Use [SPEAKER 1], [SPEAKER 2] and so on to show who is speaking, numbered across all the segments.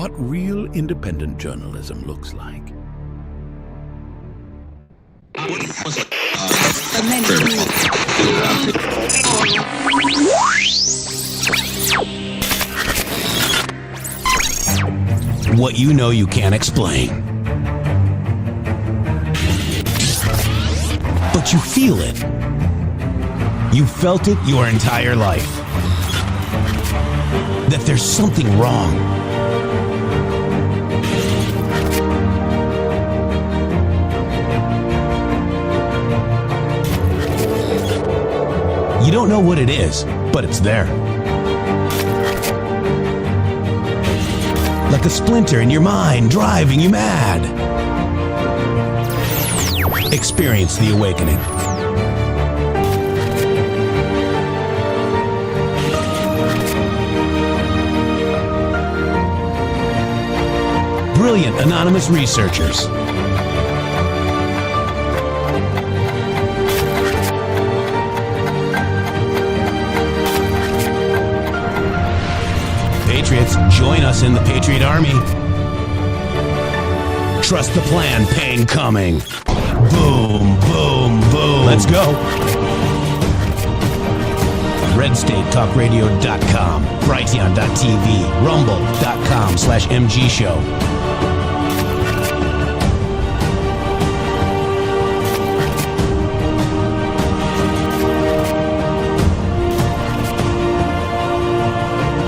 [SPEAKER 1] what real independent journalism looks like.
[SPEAKER 2] What you know you can't explain. But you feel it. You felt it your entire life. That there's something wrong. You don't know what it is, but it's there. Like a splinter in your mind, driving you mad. Experience the awakening. Brilliant anonymous researchers. Patriots, join us in the Patriot Army. Trust the plan, pain coming. Boom, boom, boom. Let's go. RedStateTalkRadio.com, Brighteon.tv, Rumble.com/MG Show.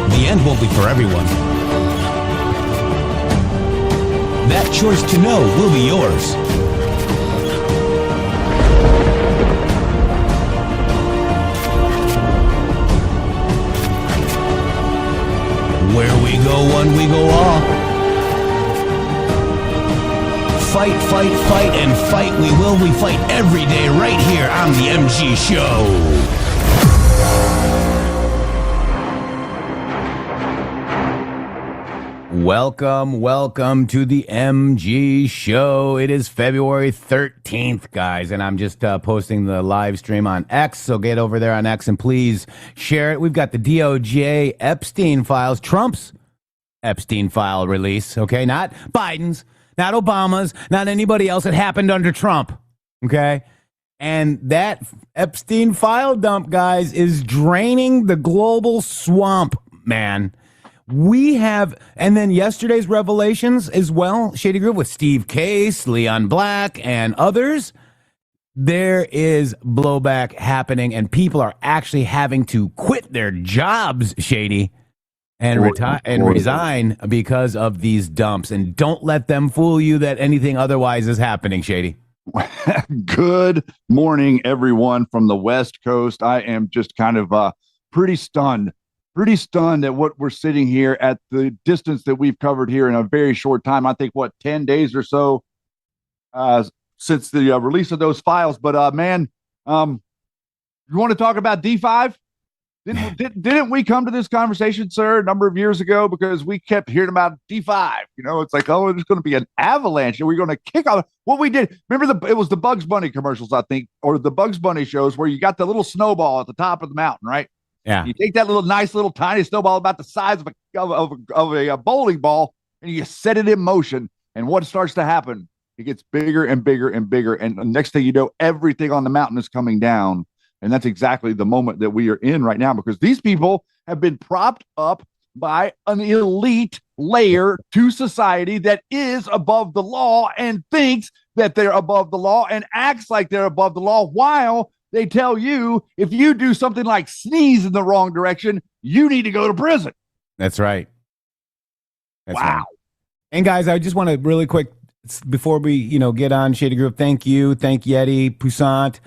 [SPEAKER 2] The end won't be for everyone. That choice to know will be yours. Where we go one, we go all. Fight, fight, fight, and fight we will. We fight every day right here on the MG Show.
[SPEAKER 3] Welcome to the MG Show. It is February 13th, guys, and I'm just posting the live stream on X, so get over there on X and please share it. We've got the DOJ Epstein files, Trump's Epstein file release, okay? Not Biden's, not Obama's, not anybody else. It happened under Trump, okay? And that Epstein file dump, guys, is draining the global swamp, man. We have, and then yesterday's revelations as well, Shady Group with Steve Case, Leon Black, and others. There is blowback happening, and people are actually having to quit their jobs, Shady, and retire and resign because of these dumps. And don't let them fool you that anything otherwise is happening, Shady.
[SPEAKER 4] Good morning, everyone from the West Coast. I am just kind of pretty stunned at what we're sitting here at the distance that we've covered here in a very short time. I think, 10 days or so since the release of those files. But, man, you want to talk about D5? Didn't we come to this conversation, sir, a number of years ago? Because we kept hearing about D5. You know, it's like, oh, there's going to be an avalanche, and we're going to kick off. What we did, remember, it was the Bugs Bunny commercials, I think, or the Bugs Bunny shows where you got the little snowball at the top of the mountain, right?
[SPEAKER 3] Yeah.
[SPEAKER 4] You take that nice little tiny snowball about the size of a bowling ball, and you set it in motion. And what starts to happen? It gets bigger and bigger and bigger. And the next thing you know, everything on the mountain is coming down. And that's exactly the moment that we are in right now, because these people have been propped up by an elite layer to society that is above the law and thinks that they're above the law and acts like they're above the law, while they tell you if you do something like sneeze in the wrong direction, you need to go to prison.
[SPEAKER 3] That's right.
[SPEAKER 4] Wow.
[SPEAKER 3] Right. And guys, I just want to really quick, before we get on Shady Group, thank Yeti, Poussant,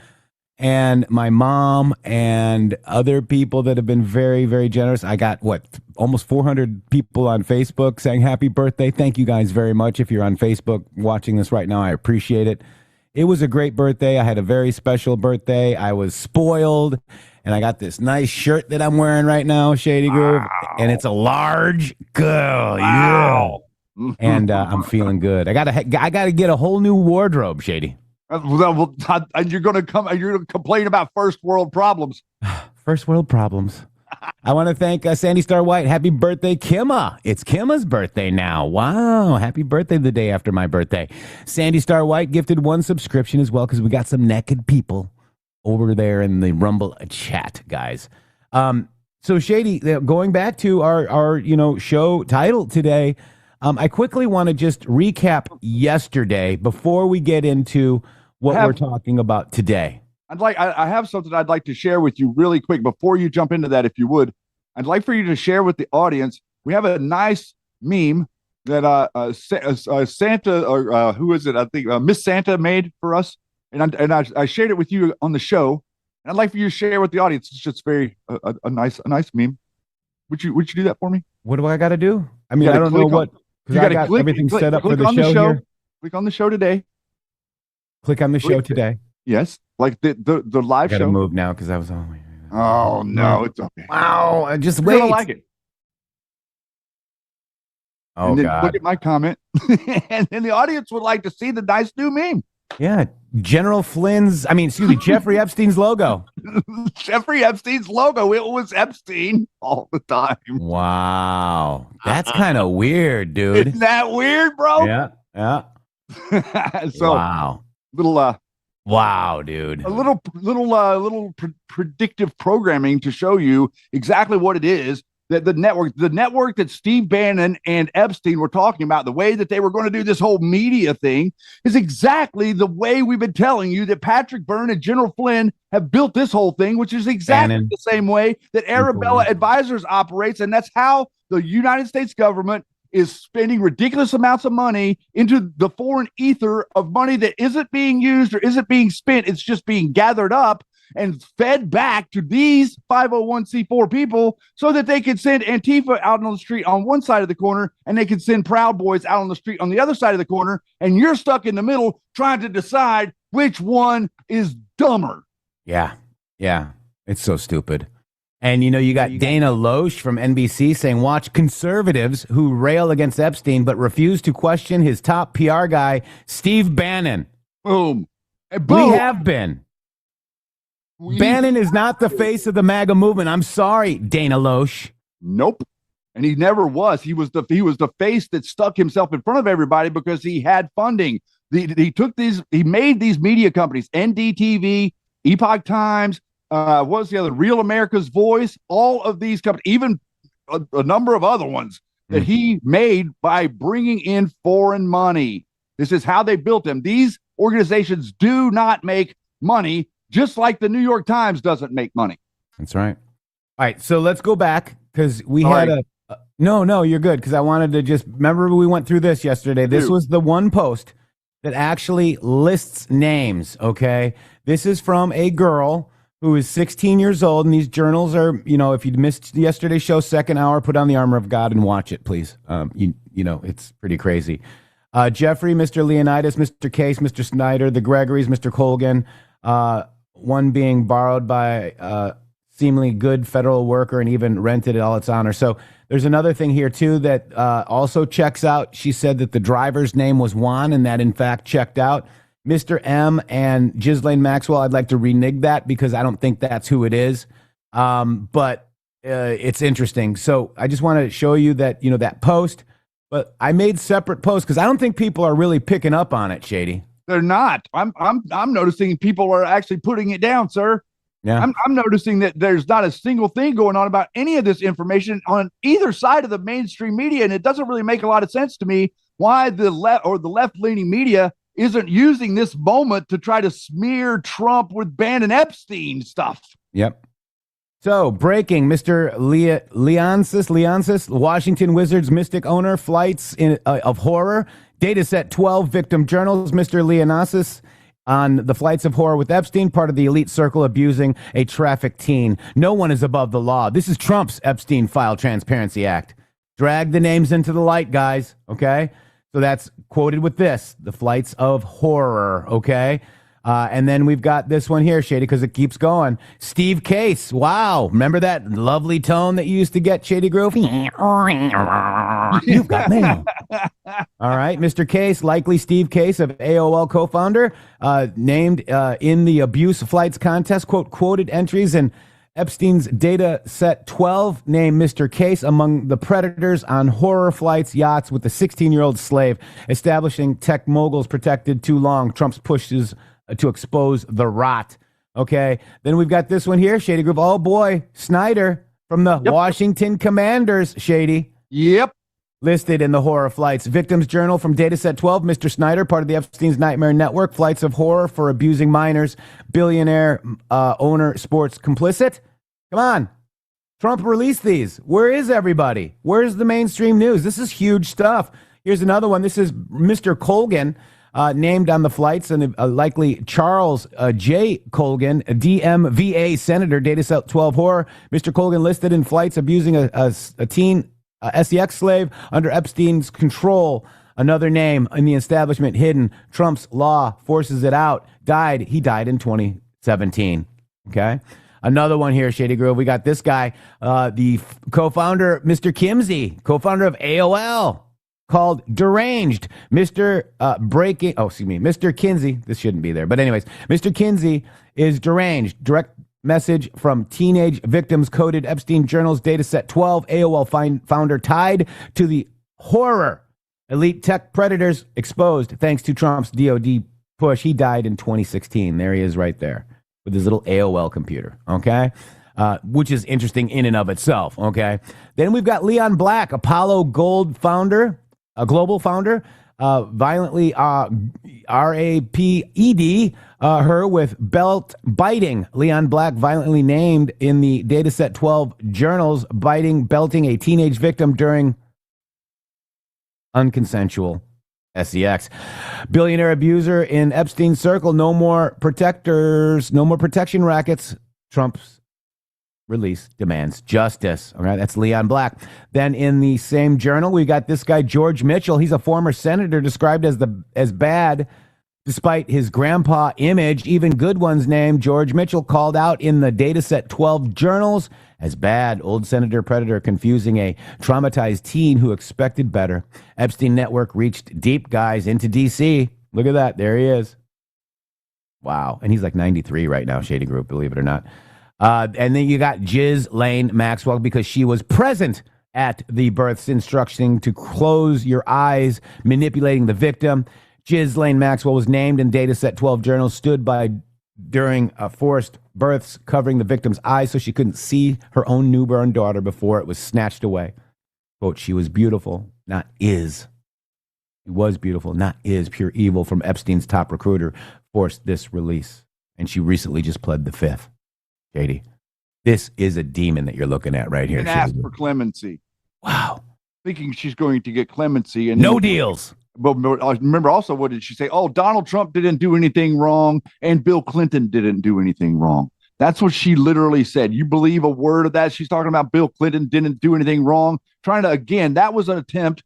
[SPEAKER 3] and my mom and other people that have been very, very generous. I got almost 400 people on Facebook saying happy birthday. Thank you guys very much. If you're on Facebook watching this right now, I appreciate it. It was a great birthday. I had a very special birthday. I was spoiled, and I got this nice shirt that I'm wearing right now, Shady Groove, and it's a large. Girl,
[SPEAKER 4] wow.
[SPEAKER 3] Yeah. And I'm feeling good. I gotta get a whole new wardrobe, Shady.
[SPEAKER 4] And you're gonna complain about first world problems.
[SPEAKER 3] First world problems. I want to thank Sandy Star White. Happy birthday, Kimma. It's Kimma's birthday now. Wow. Happy birthday the day after my birthday. Sandy Star White gifted 1 subscription as well because we got some naked people over there in the Rumble chat, guys. So Shady, going back to our show title today, I quickly want to just recap yesterday before we get into what we're talking about today.
[SPEAKER 4] I have something I'd like to share with you really quick before you jump into that, if you would. I'd like for you to share with the audience. We have a nice meme that Santa, or who is it? I think Miss Santa made for us, and I shared it with you on the show. And I'd like for you to share with the audience. It's just very a nice meme. Would you do that for me?
[SPEAKER 3] What do I got to do? I mean, I don't know what.
[SPEAKER 4] You got to click
[SPEAKER 3] everything set up for the
[SPEAKER 4] show
[SPEAKER 3] show here.
[SPEAKER 4] Click on the show today.
[SPEAKER 3] Click on the show today.
[SPEAKER 4] Yes, like the live show.
[SPEAKER 3] I got to move now because I was on.
[SPEAKER 4] Oh no, it's okay.
[SPEAKER 3] Wow, just
[SPEAKER 4] You're
[SPEAKER 3] wait.
[SPEAKER 4] gonna like it.
[SPEAKER 3] Oh
[SPEAKER 4] and then
[SPEAKER 3] God!
[SPEAKER 4] Look at my comment, and then the audience would like to see the nice new meme.
[SPEAKER 3] Yeah, Jeffrey Epstein's logo.
[SPEAKER 4] Jeffrey Epstein's logo. It was Epstein all the time.
[SPEAKER 3] Wow, that's kind of weird, dude.
[SPEAKER 4] Isn't that weird, bro?
[SPEAKER 3] Yeah.
[SPEAKER 4] So
[SPEAKER 3] wow,
[SPEAKER 4] wow,
[SPEAKER 3] dude.
[SPEAKER 4] A little predictive programming to show you exactly what it is that the network that Steve Bannon and Epstein were talking about, the way that they were going to do this whole media thing is exactly the way we've been telling you that Patrick Byrne and General Flynn have built this whole thing, which is exactly the same way that Arabella Advisors operates. And that's how the United States government is spending ridiculous amounts of money into the foreign ether of money that isn't being used or isn't being spent. It's just being gathered up and fed back to these 501c4 people so that they can send Antifa out on the street on one side of the corner and they can send Proud Boys out on the street on the other side of the corner. And you're stuck in the middle trying to decide which one is dumber.
[SPEAKER 3] Yeah. It's so stupid. And, you got Dana Loesch from NBC saying, watch conservatives who rail against Epstein but refuse to question his top PR guy, Steve Bannon.
[SPEAKER 4] Boom.
[SPEAKER 3] We have been. Bannon is not the face of the MAGA movement. I'm sorry, Dana Loesch.
[SPEAKER 4] Nope. And he never was. He was the face that stuck himself in front of everybody because he had funding. He made these media companies, NDTV, Epoch Times, what was the other? Real America's Voice, all of these companies, even a number of other ones that he made by bringing in foreign money. This is how they built them. These organizations do not make money, just like the New York Times doesn't make money.
[SPEAKER 3] That's right. All right, so let's go back because we had No, you're good because I wanted to just remember we went through this yesterday. This was the one post that actually lists names, okay? This is from a girl who is 16 years old, and these journals are, if you missed yesterday's show, second hour, put on the armor of God and watch it, please. It's pretty crazy. Jeffrey, Mr. Leonidas, Mr. Case, Mr. Snyder, the Gregories, Mr. Colgan, one being borrowed by seemingly good federal worker and even rented at all its honor. So there's another thing here, too, that also checks out. She said that the driver's name was Juan, and that, in fact, checked out. Mr. M and Ghislaine Maxwell, I'd like to renege that because I don't think that's who it is. But it's interesting. So I just want to show you that, that post. But I made separate posts because I don't think people are really picking up on it, Shady.
[SPEAKER 4] They're not. I'm noticing people are actually putting it down, sir.
[SPEAKER 3] Yeah.
[SPEAKER 4] I'm noticing that there's not a single thing going on about any of this information on either side of the mainstream media, and it doesn't really make a lot of sense to me why the left-leaning media isn't using this moment to try to smear Trump with Bannon Epstein stuff.
[SPEAKER 3] Yep. So, breaking, Mr. Leonsis, Washington Wizards mystic owner, flights of horror, dataset 12 victim journals, Mr. Leonsis on the flights of horror with Epstein, part of the elite circle abusing a trafficked teen. No one is above the law. This is Trump's Epstein File Transparency Act. Drag the names into the light, guys, okay? So that's quoted with this, the flights of horror, okay? And then we've got this one here, Shady, because it keeps going. Steve Case, wow. Remember that lovely tone that you used to get, Shady Groove? You've got mail. All right, Mr. Case, likely Steve Case of AOL co-founder, named in the abuse flights contest, quoted entries in Epstein's data set 12 named Mr. Case among the predators on horror flights, yachts with the 16-year-old slave, establishing tech moguls protected too long. Trump's pushes to expose the rot. Okay. Then we've got this one here, Shady Group. Oh, boy. Snyder from the Washington Commanders, Shady.
[SPEAKER 4] Yep.
[SPEAKER 3] Listed in the horror flights. Victims Journal from Dataset 12. Mr. Snyder, part of the Epstein's Nightmare Network. Flights of horror for abusing minors. Billionaire owner sports complicit. Come on. Trump released these. Where is everybody? Where's the mainstream news? This is huge stuff. Here's another one. This is Mr. Colgan, named on the flights, and likely Charles J. Colgan, DMVA senator, Dataset 12 horror. Mr. Colgan listed in flights abusing a teen SEX slave under Epstein's control. Another name in the establishment hidden. Trump's law forces it out. He died in 2017. Okay. Another one here, Shady Grove. We got this guy, the co-founder, Mr. Kimsey, co-founder of AOL, called deranged. Mr. Kinsey. This shouldn't be there, but anyways, Mr. Kinsey is deranged. Direct message from teenage victims coded Epstein Journal's Dataset 12. AOL founder tied to the horror. Elite tech predators exposed thanks to Trump's DOD push. He died in 2016. There he is right there with his little AOL computer, okay? Which is interesting in and of itself, okay? Then we've got Leon Black, Apollo Gold founder, a global founder, violently raped her with belt biting. Leon Black violently named in the Dataset 12 journals, belting a teenage victim during unconsensual SEX. Billionaire abuser in Epstein circle. No more protectors, no more protection rackets. Trump's release demands justice. All right, that's Leon Black. Then in the same journal, we got this guy, George Mitchell. He's a former senator described as bad despite his grandpa image. Even good ones named George Mitchell called out in the Dataset 12 journals as bad. Old senator predator confusing a traumatized teen who expected better. Epstein network reached deep, guys, into D.C. Look at that. There he is. Wow. And he's like 93 right now, Shady Group, believe it or not. And then you got Ghislaine Maxwell because she was present at the births, instructing to close your eyes, manipulating the victim. Ghislaine Maxwell was named in Dataset 12 journals, stood by during forced births, covering the victim's eyes so she couldn't see her own newborn daughter before it was snatched away. Quote, she was beautiful, not is. She was beautiful, not is. Pure evil from Epstein's top recruiter forced this release. And she recently just pled the fifth. Shady, this is a demon that you're looking at right here.
[SPEAKER 4] And ask for clemency.
[SPEAKER 3] Wow.
[SPEAKER 4] Thinking she's going to get clemency. And
[SPEAKER 3] no deals.
[SPEAKER 4] But remember also, what did she say? Oh, Donald Trump didn't do anything wrong and Bill Clinton didn't do anything wrong. That's what she literally said. You believe a word of that? She's talking about Bill Clinton didn't do anything wrong. Trying to, again, that was an attempt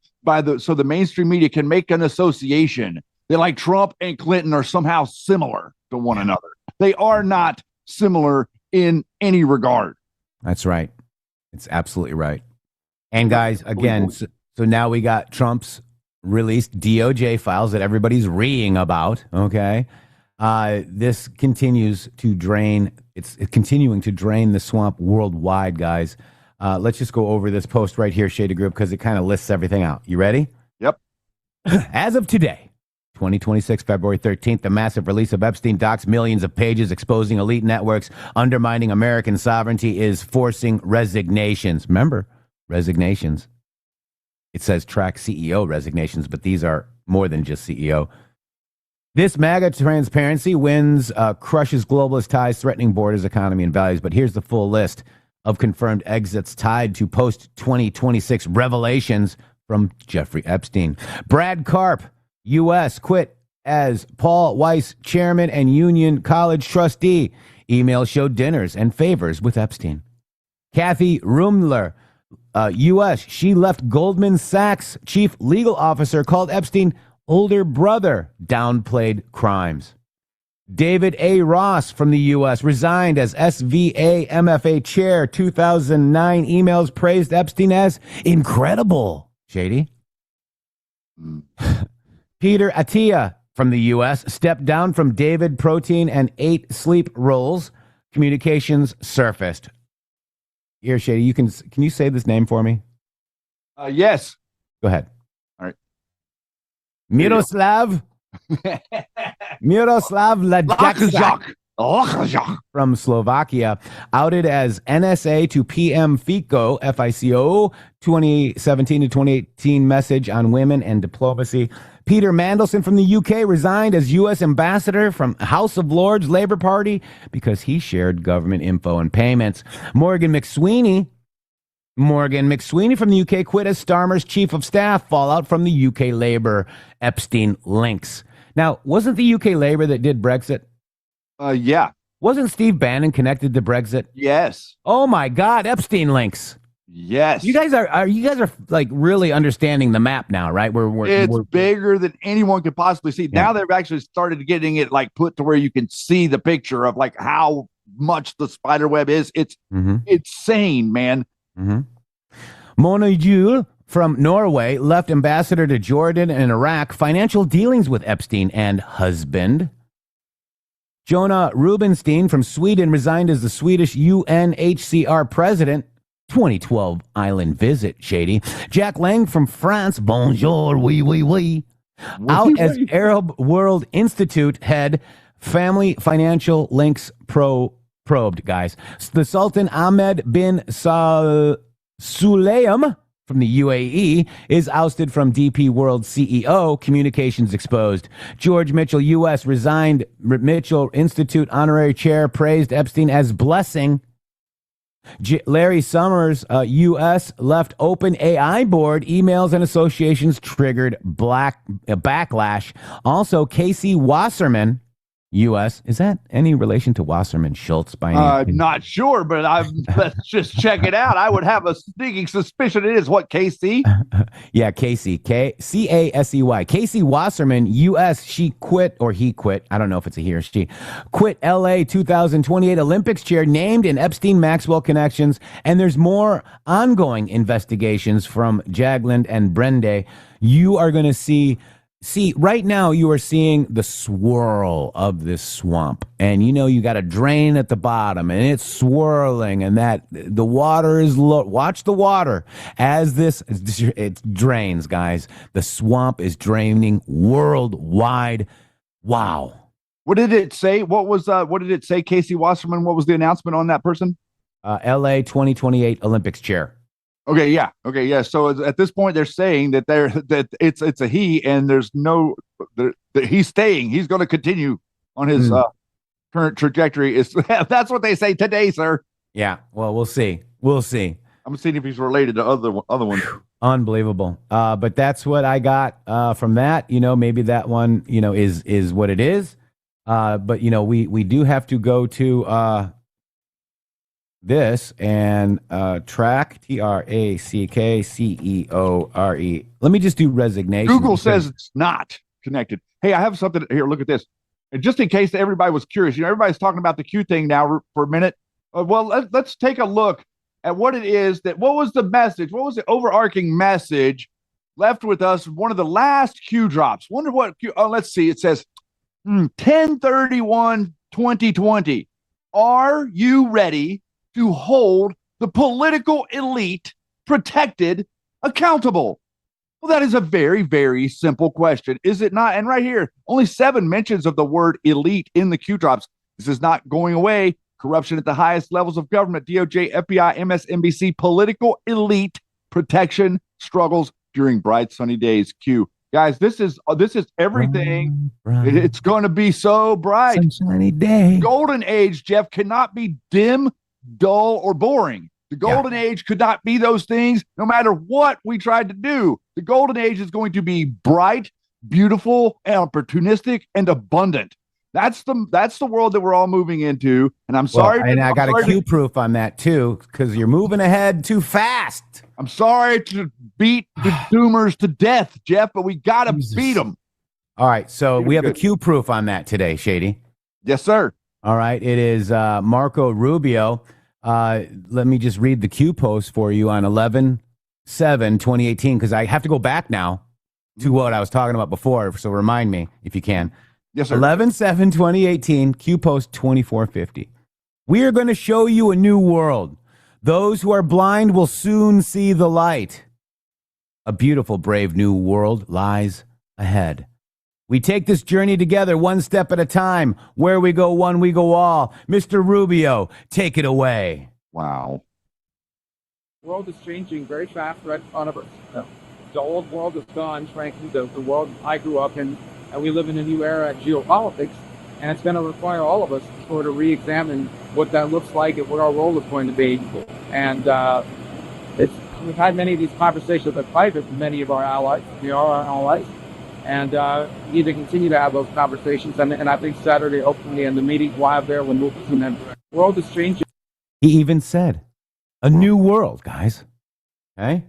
[SPEAKER 4] so the mainstream media can make an association that like Trump and Clinton are somehow similar to one another. They are not similar in any regard.
[SPEAKER 3] That's right. It's absolutely right. And guys, again, so now we got Trump's released DOJ files that everybody's reading about. Okay. This continues to drain. It's continuing to drain the swamp worldwide, guys. Let's just go over this post right here, Shady Group, because it kind of lists everything out. You ready?
[SPEAKER 4] Yep.
[SPEAKER 3] As of today, 2026, February 13th, the massive release of Epstein docs, millions of pages exposing elite networks, undermining American sovereignty, is forcing resignations. Remember, resignations. It says track CEO resignations, but these are more than just CEO. This MAGA transparency crushes globalist ties, threatening borders, economy, and values. But here's the full list of confirmed exits tied to post-2026 revelations from Jeffrey Epstein. Brad Karp, U.S., quit as Paul Weiss chairman and Union College trustee. Email showed dinners and favors with Epstein. Kathy Rumler, U.S., she left Goldman Sachs chief legal officer, called Epstein older brother, downplayed crimes. David A. Ross from the U.S. resigned as SVA MFA chair, 2009. Emails praised Epstein as incredible. Shady. Peter Attia from the U.S. stepped down from David Protein and 8 sleep roles. Communications surfaced. Here, Shady, can you say this name for me?
[SPEAKER 4] Yes.
[SPEAKER 3] Go ahead.
[SPEAKER 4] All right.
[SPEAKER 3] Miroslav Lajak from Slovakia, outed as NSA to PM FICO, FICO, 2017 to 2018 message on women and diplomacy. Peter Mandelson from the UK resigned as U.S. ambassador from House of Lords Labour Party because he shared government info and payments. Morgan McSweeney from the UK quit as Starmer's chief of staff, fallout from the UK Labour Epstein links. Now, wasn't the UK Labour that did Brexit?
[SPEAKER 4] Yeah.
[SPEAKER 3] Wasn't Steve Bannon connected to Brexit?
[SPEAKER 4] Yes.
[SPEAKER 3] Oh my God, Epstein links.
[SPEAKER 4] Yes.
[SPEAKER 3] You guys are like really understanding the map now, right?
[SPEAKER 4] It's bigger than anyone could possibly see. Yeah. Now they've actually started getting it like put to where you can see the picture of like how much the spider web is. It's insane, man.
[SPEAKER 3] Mm-hmm. Mona Juul from Norway left ambassador to Jordan and Iraq, financial dealings with Epstein and husband. Jonah Rubinstein from Sweden resigned as the Swedish UNHCR president. 2012 island visit, Shady. Jack Lang from France, bonjour, oui. Out as Arab World Institute head, family financial links probed, guys. The Sultan Ahmed bin Sulayem from the UAE is ousted from DP World CEO, communications exposed. George Mitchell, U.S., resigned. Mitchell Institute honorary chair praised Epstein as blessing. Larry Summers, U.S., left open AI board. Emails and associations triggered backlash. Also, Casey Wasserman, U.S. Is that any relation to Wasserman Schultz by any?
[SPEAKER 4] Not sure, but let's just check it out. I would have a sneaking suspicion it is. What, Casey?
[SPEAKER 3] Yeah, Casey. Casey. Casey Wasserman, U.S. He quit. I don't know if it's a he or she. Quit L.A. 2028 Olympics chair, named in Epstein Maxwell connections. And there's more ongoing investigations from Jagland and Brende. You are going to see, right now you are seeing the swirl of this swamp, and you got a drain at the bottom, and it's swirling, and that the water is low. Watch the water as it drains, guys. The swamp is draining worldwide. Wow.
[SPEAKER 4] What did it say? What did it say, Casey Wasserman? What was the announcement on that person?
[SPEAKER 3] LA 2028 Olympics chair.
[SPEAKER 4] Okay, yeah. So at this point, they're saying that it's a he, and there's no that he's staying. He's going to continue on his current trajectory. That's what they say today, sir.
[SPEAKER 3] Yeah. Well, we'll see.
[SPEAKER 4] I'm seeing if he's related to other ones.
[SPEAKER 3] Unbelievable. But that's what I got from that. Maybe that one is what it is. But we do have to go to this and track TRACKCEORE. Let me just do resignation.
[SPEAKER 4] Google says it's not connected. Hey, I have something here. Look at this. And just in case everybody was curious, everybody's talking about the Q thing now for a minute. Well, let's take a look at what it is what was the message? What was the overarching message left with us? One of the last Q drops. Wonder what Q. Oh, let's see. It says 10/31/2020. Are you ready to hold the political elite protected accountable? Well, that is a very, very simple question, is it not? And right here, only 7 mentions of the word elite in the Q drops. This is not going away. Corruption at the highest levels of government, DOJ, FBI, MSNBC, political elite protection struggles during bright sunny days. Q. Guys, this is everything. Bright. It's going to be so bright.
[SPEAKER 3] Sunny day.
[SPEAKER 4] Golden age, Jeff, cannot be dim, dull, or boring. The golden age could not be those things no matter what we tried to do. The golden age is going to be bright, beautiful, and opportunistic, and abundant. That's the world that we're all moving into. And I'm sorry.
[SPEAKER 3] And I got a Q proof on that too, because you're moving ahead too fast.
[SPEAKER 4] I'm sorry to beat the doomers to death, Jeff, but we got to beat them.
[SPEAKER 3] All right. So we have a Q proof on that today, Shady.
[SPEAKER 4] Yes, sir.
[SPEAKER 3] All right. It is Marco Rubio. Let me just read the Q post for you on 11/7/2018, because I have to go back now to what I was talking about before. So remind me if you can.
[SPEAKER 4] Yes, sir.
[SPEAKER 3] 11/7/2018, Q post 2450. We are going to show you a new world. Those who are blind will soon see the light. A beautiful, brave new world lies ahead. We take this journey together, one step at a time. Where we go one, we go all. Mr. Rubio, take it away.
[SPEAKER 4] Wow.
[SPEAKER 5] The world is changing very fast right in front of us. The old world is gone, frankly, the world I grew up in, and we live in a new era of geopolitics, and it's going to require all of us to sort of re-examine what that looks like and what our role is going to be. And we've had many of these conversations in private with many of our allies. We are our allies. And we need to continue to have those conversations. And I think Saturday, hopefully, in the meeting we'll have there when we'll see them. The world is changing.
[SPEAKER 3] He even said, a new world, guys. Okay?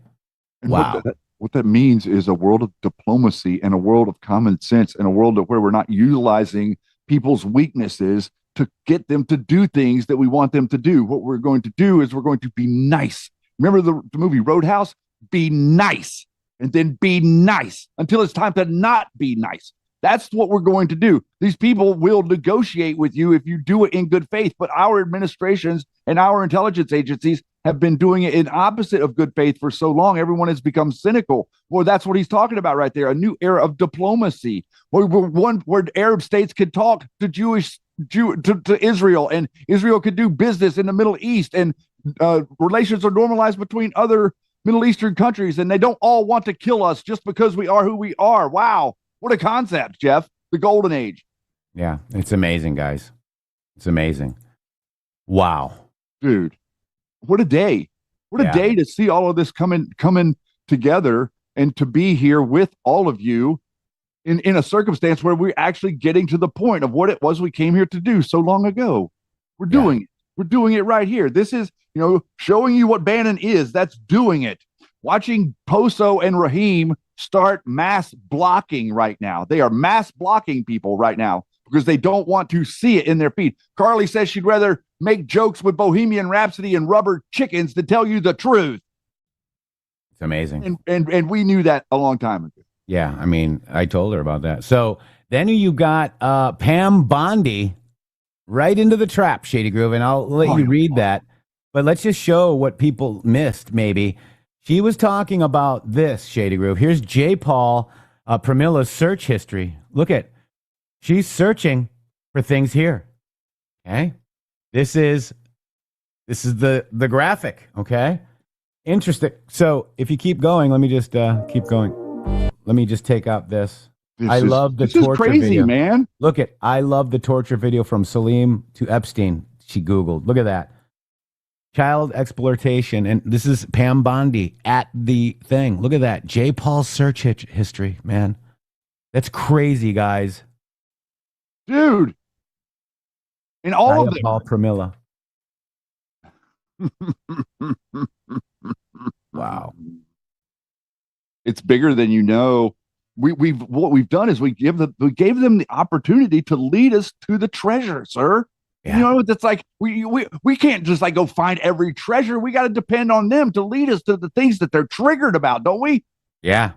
[SPEAKER 4] And
[SPEAKER 3] Wow.
[SPEAKER 4] What that means is a world of diplomacy and a world of common sense and a world of where we're not utilizing people's weaknesses to get them to do things that we want them to do. What we're going to do is we're going to be nice. Remember the movie Roadhouse? Be nice. And then be nice until it's time to not be nice. That's what we're going to do. These people will negotiate with you if you do it in good faith. But our administrations and our intelligence agencies have been doing it in opposite of good faith for so long. Everyone has become cynical. Well, that's what he's talking about right there. A new era of diplomacy where Arab states could talk to to Israel, and Israel could do business in the Middle East, and relations are normalized between other Middle Eastern countries, and they don't all want to kill us just because we are who we are. Wow. What a concept, Jeff. The golden age.
[SPEAKER 3] Yeah, it's amazing, guys. It's amazing. Wow.
[SPEAKER 4] Dude, what a day. What a day to see all of this coming together and to be here with all of you in a circumstance where we're actually getting to the point of what it was we came here to do so long ago. We're doing it. We're doing it right here. This is, showing you what Bannon is. That's doing it. Watching Poso and Raheem start mass blocking right now. They are mass blocking people right now because they don't want to see it in their feed. Carly says she'd rather make jokes with Bohemian Rhapsody and rubber chickens than tell you the truth.
[SPEAKER 3] It's amazing.
[SPEAKER 4] And we knew that a long time ago.
[SPEAKER 3] Yeah, I mean, I told her about that. So then you got Pam Bondi right into the trap, Shady Groove, and I'll let you read that. But let's just show what people missed, maybe. She was talking about this, Shady Groove. Here's J. Paul Pramilla's search history. Look at, she's searching for things here. Okay? This is the graphic, okay? Interesting. So if you keep going, let me just keep going. Let me just take out this. I love the torture
[SPEAKER 4] crazy,
[SPEAKER 3] video.
[SPEAKER 4] Man.
[SPEAKER 3] Look at, I love the torture video from Salim to Epstein. She Googled. Look at that. Child exploitation. And this is Pam Bondi at the thing. Look at that. J. Paul's search history, man. That's crazy, guys.
[SPEAKER 4] Dude. And all of them.
[SPEAKER 3] Paul Pramila. Wow.
[SPEAKER 4] It's bigger than you know. What we've done is we gave them the opportunity to lead us to the treasure, sir. Yeah. It's like we can't just like go find every treasure. We got to depend on them to lead us to the things that they're triggered about, don't we?
[SPEAKER 3] Yeah.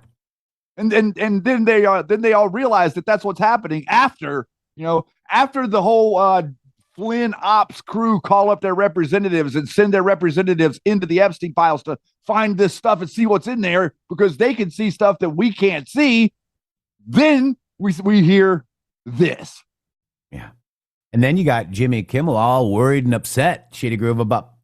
[SPEAKER 4] And then they all realize that that's what's happening after the whole Flynn ops crew call up their representatives and send their representatives into the Epstein files to find this stuff and see what's in there because they can see stuff that we can't see. Then we hear this.
[SPEAKER 3] Yeah. And then you got Jimmy Kimmel all worried and upset, Shady Groove, about,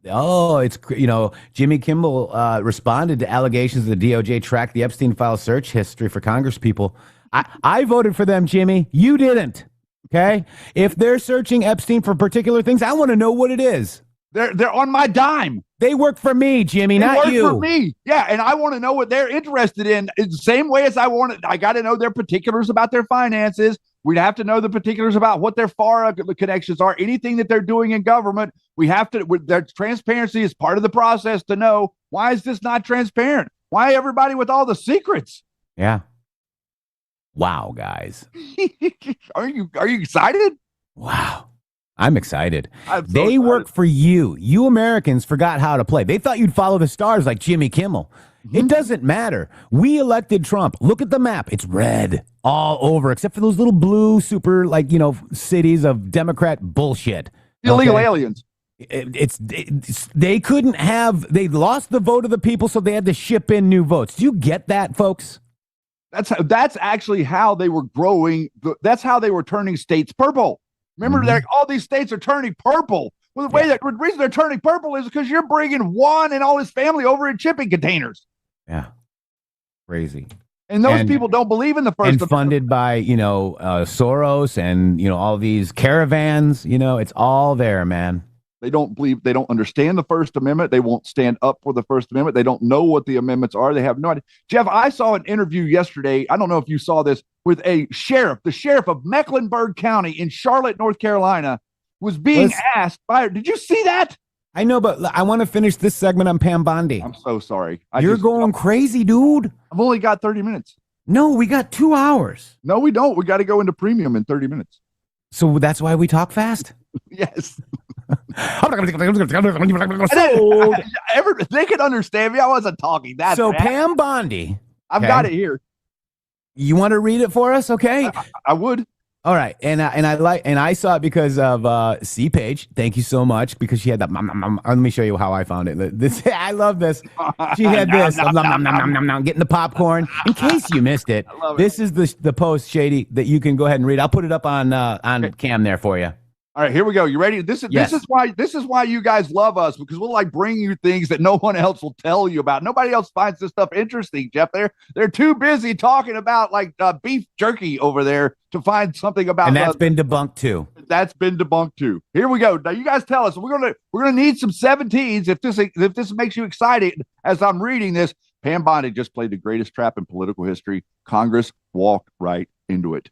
[SPEAKER 3] Jimmy Kimmel responded to allegations the DOJ tracked the Epstein file search history for Congress people. I voted for them, Jimmy. You didn't. Okay? If they're searching Epstein for particular things, I want to know what it is.
[SPEAKER 4] They're on my dime.
[SPEAKER 3] They work for me, Jimmy, not you.
[SPEAKER 4] They work for me. Yeah, and I want to know what they're interested in the same way as I got to know their particulars about their finances. We'd have to know the particulars about what their FARA connections are, anything that they're doing in government. We have to, their transparency is part of the process to know, why is this not transparent? Why everybody with all the secrets?
[SPEAKER 3] Yeah. Wow, guys.
[SPEAKER 4] Are you excited?
[SPEAKER 3] Wow. I'm excited.
[SPEAKER 4] They
[SPEAKER 3] work for you. You Americans forgot how to play. They thought you'd follow the stars like Jimmy Kimmel. Mm-hmm. It doesn't matter. We elected Trump. Look at the map. It's red all over, except for those little blue super, cities of Democrat bullshit.
[SPEAKER 4] Illegal aliens.
[SPEAKER 3] They couldn't have. They lost the vote of the people, so they had to ship in new votes. Do you get that, folks?
[SPEAKER 4] That's actually how they were growing. That's how they were turning states purple. Remember, that all these states are turning purple. Well, the reason they're turning purple is because you're bringing Juan and all his family over in shipping containers.
[SPEAKER 3] Yeah, crazy.
[SPEAKER 4] And those people don't believe in the First
[SPEAKER 3] Amendment. Funded by Soros and all these caravans. It's all there, man.
[SPEAKER 4] They don't believe. They don't understand the First Amendment. They won't stand up for the First Amendment. They don't know what the amendments are. They have no idea. Jeff, I saw an interview yesterday. I don't know if you saw this, with a sheriff. The sheriff of Mecklenburg County in Charlotte, North Carolina, was being asked by. Did you see that?
[SPEAKER 3] I know, but I want to finish this segment on Pam Bondi.
[SPEAKER 4] I'm so sorry.
[SPEAKER 3] You're going crazy, dude.
[SPEAKER 4] I've only got 30 minutes.
[SPEAKER 3] No, we got 2 hours.
[SPEAKER 4] No, we don't. We got to go into premium in 30 minutes.
[SPEAKER 3] So that's why we talk fast?
[SPEAKER 4] Yes.
[SPEAKER 3] So,
[SPEAKER 4] they could understand me. I wasn't talking that fast.
[SPEAKER 3] Pam Bondi.
[SPEAKER 4] I've got it here.
[SPEAKER 3] You want to read it for us? Okay.
[SPEAKER 4] I would.
[SPEAKER 3] All right, and I saw it because of C Page. Thank you so much, because she had that. Let me show you how I found it. I love this. She had this getting the popcorn. In case you missed it, this is the post, Shady, that you can go ahead and read. I'll put it up on cam there for you.
[SPEAKER 4] All right, here we go. You ready? This is why you guys love us, because we'll bring you things that no one else will tell you about. Nobody else finds this stuff interesting, Jeff. They're too busy talking about beef jerky over there to find something about.
[SPEAKER 3] And that's been debunked too.
[SPEAKER 4] That's been debunked too. Here we go. Now you guys tell us. We're gonna need some 17s if this makes you excited. As I'm reading this, Pam Bondi just played the greatest trap in political history. Congress walked right into it.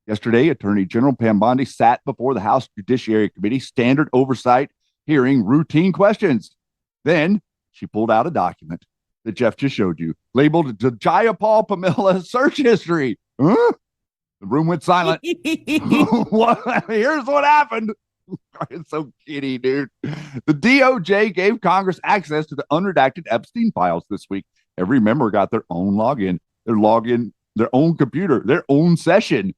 [SPEAKER 4] Yesterday, Attorney General Pam Bondi sat before the House Judiciary Committee standard oversight hearing routine questions. Then she pulled out a document that Jeff just showed you, labeled the Jayapal Pamela search history. Huh? The room went silent. Here's what happened. It's so kiddie, dude. The DOJ gave Congress access to the unredacted Epstein files this week. Every member got their own login, their own computer, their own session.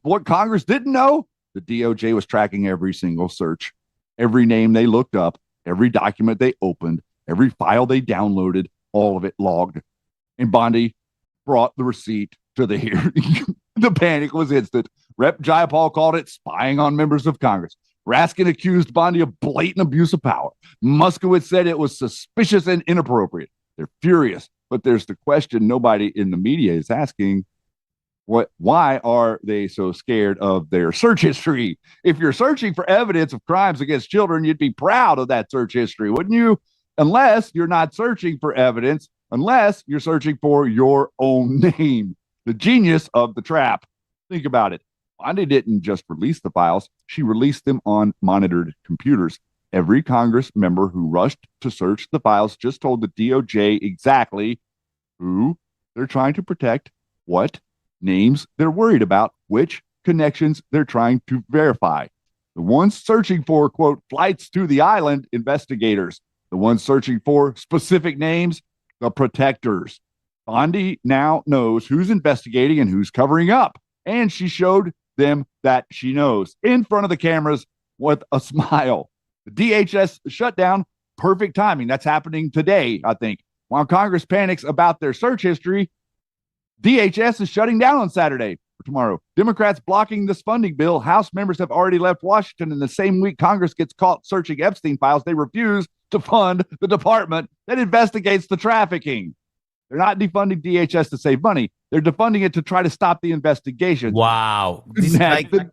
[SPEAKER 4] What Congress didn't know, the DOJ was tracking every single search, every name they looked up, every document they opened, every file they downloaded, all of it logged. And Bondi brought the receipt to the hearing. The panic was instant. Rep. Jayapal called it spying on members of Congress. Raskin accused Bondi of blatant abuse of power. Moskowitz said it was suspicious and inappropriate. They're furious, but there's the question nobody in the media is asking. Why are they so scared of their search history? If you're searching for evidence of crimes against children, you'd be proud of that search history, wouldn't you? Unless you're not searching for evidence, unless you're searching for your own name. The genius of the trap. Think about it. Bondi didn't just release the files. She released them on monitored computers. Every Congress member who rushed to search the files just told the DOJ exactly who they're trying to protect, what names they're worried about, which connections they're trying to verify. The ones searching for, quote, flights to the island, investigators. The ones searching for specific names, the protectors. Bondi now knows who's investigating and who's covering up. And she showed them that she knows in front of the cameras with a smile. The DHS shutdown, perfect timing. That's happening today, I think. While Congress panics about their search history, DHS is shutting down on Saturday or tomorrow. Democrats blocking this funding bill. House members have already left Washington. In the same week Congress gets caught searching Epstein files, they refuse to fund the department that investigates the trafficking. They're not defunding DHS to save money. They're defunding it to try to stop the investigation.
[SPEAKER 3] Wow.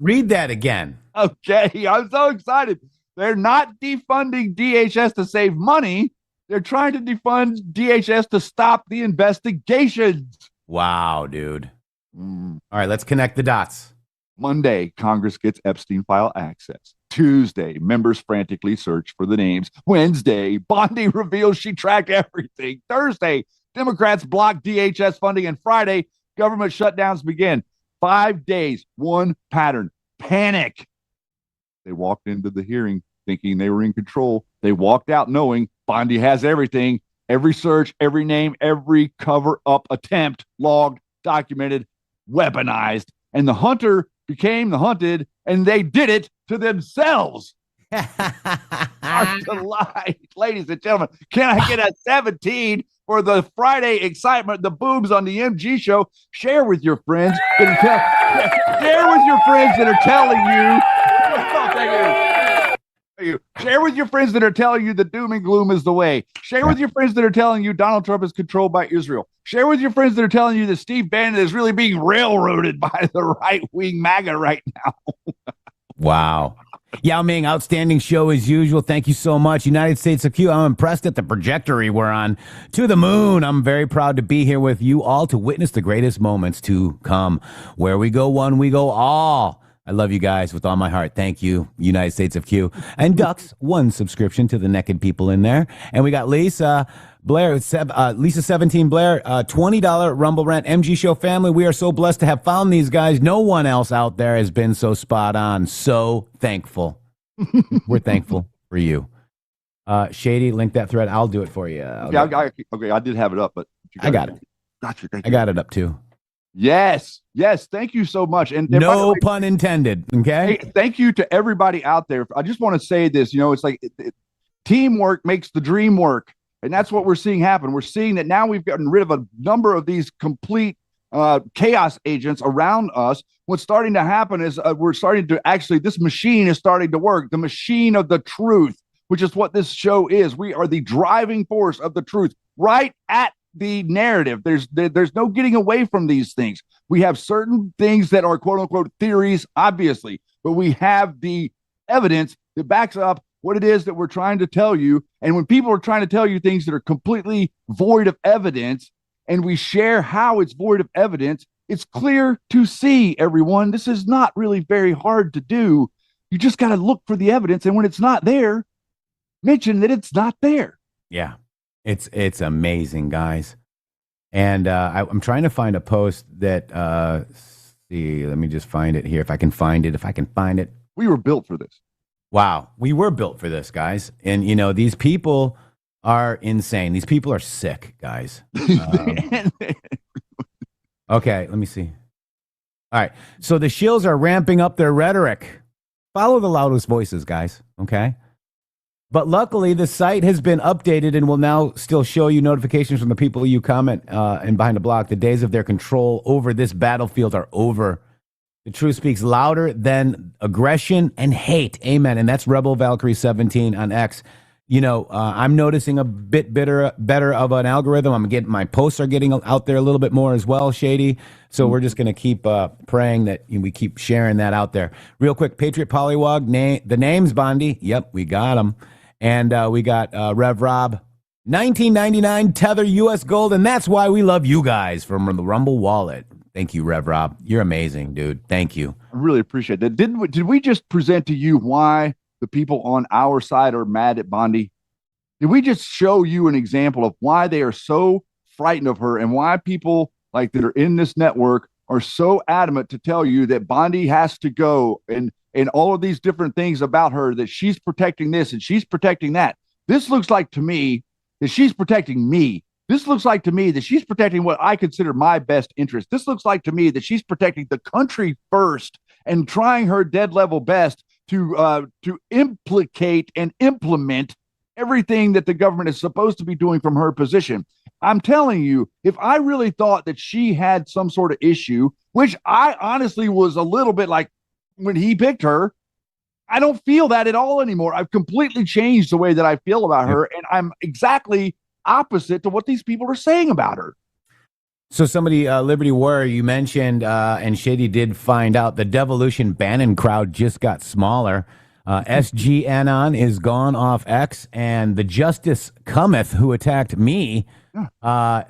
[SPEAKER 3] Read that again.
[SPEAKER 4] Okay, I'm so excited. They're not defunding DHS to save money. They're trying to defund DHS to stop the investigations.
[SPEAKER 3] Wow, dude. All right, let's connect the dots.
[SPEAKER 4] Monday, Congress gets Epstein file access. Tuesday, members frantically search for the names. Wednesday, Bondi reveals she tracked everything. Thursday, Democrats block DHS funding. And Friday, government shutdowns begin. 5 days, one pattern, panic. They walked into the hearing thinking they were in control. They walked out knowing Bondi has everything. Every search, every name, every cover-up attempt, logged, documented, weaponized. And the hunter became the hunted, and they did it to themselves. Our delight, ladies and gentlemen. Can I get a 17 for the Friday excitement, the boobs on the MG show? Share with your friends that share with your friends that are telling you. Oh, thank you. Share with your friends that are telling you the doom and gloom is the way. Share with your friends that are telling you Donald Trump is controlled by Israel. Share with your friends that are telling you that Steve Bannon is really being railroaded by the right-wing MAGA right now.
[SPEAKER 3] Wow. Yao Ming, outstanding show as usual. Thank you so much. United States of Q, I'm impressed at the trajectory we're on to the moon. I'm very proud to be here with you all to witness the greatest moments to come. Where we go one, we go all. I love you guys with all my heart. Thank you, United States of Q. And Ducks, one subscription to the naked people in there. And we got Lisa Blair, Lisa 17 Blair, $20 Rumble Rant MG Show family. We are so blessed to have found these guys. No one else out there has been so spot on. So thankful. We're thankful for you. Shady, link that thread. I'll do it for you.
[SPEAKER 4] Okay, I did have it up, but
[SPEAKER 3] I got it.
[SPEAKER 4] Gotcha. Thank
[SPEAKER 3] I
[SPEAKER 4] you.
[SPEAKER 3] got it up too.
[SPEAKER 4] Yes. Thank you so much. And
[SPEAKER 3] no
[SPEAKER 4] by the way,
[SPEAKER 3] pun intended. Okay.
[SPEAKER 4] Hey, thank you to everybody out there. I just want to say this. It's like teamwork makes the dream work, and that's what we're seeing happen. We're seeing that now we've gotten rid of a number of these complete chaos agents around us. What's starting to happen is we're starting to actually, this machine is starting to work. The machine of the truth, which is what this show is. We are the driving force of the truth, right at the narrative. There's no getting away from these things. We have certain things that are quote unquote theories, obviously, but we have the evidence that backs up what it is that we're trying to tell you. And when people are trying to tell you things that are completely void of evidence, and we share how it's void of evidence, it's clear to see, everyone. This is not really very hard to do. You just got to look for the evidence. And when it's not there, mention that it's not there.
[SPEAKER 3] Yeah. It's amazing, guys. And I'm trying to find a post that, see, let me just find it here. If I can find it.
[SPEAKER 4] We were built for this.
[SPEAKER 3] Wow. We were built for this, guys. And, these people are insane. These people are sick, guys. Okay, let me see. All right. So the shills are ramping up their rhetoric. Follow the loudest voices, guys. Okay. But luckily, the site has been updated and will now still show you notifications from the people you comment and behind the block. The days of their control over this battlefield are over. The truth speaks louder than aggression and hate. Amen. And that's Rebel Valkyrie 17 on X. I'm noticing a bit better of an algorithm. My posts are getting out there a little bit more as well, Shady. So we're just going to keep praying that we keep sharing that out there. Real quick, Patriot Polywog, the names, Bondi. Yep, we got them. And we got Rev Rob, 1999 Tether US Gold, and that's why we love you guys from the Rumble Wallet. Thank you, Rev Rob. You're amazing, dude. Thank you.
[SPEAKER 4] I really appreciate that. Did we just present to you why the people on our side are mad at Bondi? Did we just show you an example of why they are so frightened of her and why people like that are in this network are so adamant to tell you that Bondi has to go and all of these different things about her, that she's protecting this and she's protecting that? This looks like to me that she's protecting me. This looks like to me that she's protecting what I consider my best interest. This looks like to me that she's protecting the country first and trying her dead level best to implicate and implement everything that the government is supposed to be doing from her position. I'm telling you, if I really thought that she had some sort of issue, which I honestly was a little bit like when he picked her, I don't feel that at all anymore. I've completely changed the way that I feel about her, and I'm exactly opposite to what these people are saying about her.
[SPEAKER 3] So somebody, Liberty Warrior, you mentioned, and Shady did find out the Devolution Bannon crowd just got smaller. SG Anon is gone off X, and the Justice Cometh, who attacked me,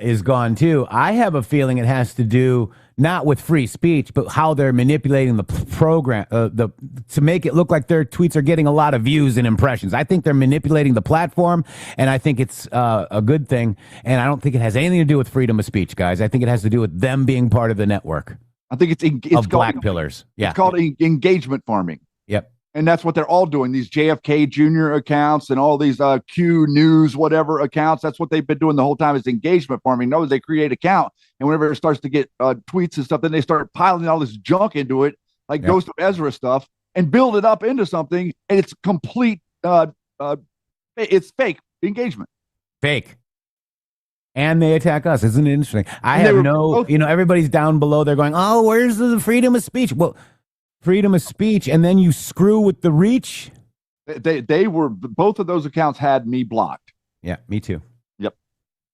[SPEAKER 3] is gone too. I have a feeling it has to do not with free speech, but how they're manipulating the program to make it look like their tweets are getting a lot of views and impressions. I think they're manipulating the platform, and I think it's a good thing. And I don't think it has anything to do with freedom of speech, guys. I think it has to do with them being part of the network.
[SPEAKER 4] I think it's
[SPEAKER 3] of black pillars. Yeah,
[SPEAKER 4] it's called engagement farming.
[SPEAKER 3] Yep.
[SPEAKER 4] And that's what they're all doing. These JFK Jr. accounts and all these Q News, whatever accounts. That's what they've been doing the whole time, is engagement farming. No, they create an account, and whenever it starts to get tweets and stuff, then they start piling all this junk into it, like Ghost of Ezra stuff. and build it up into something, and it's complete. It's fake engagement.
[SPEAKER 3] Fake. And they attack us. Isn't it interesting? Everybody's down below. They're going, oh, where's the freedom of speech? Well, freedom of speech, and then you screw with the reach.
[SPEAKER 4] They were, both of those accounts had me blocked.
[SPEAKER 3] Yeah, me too.
[SPEAKER 4] Yep.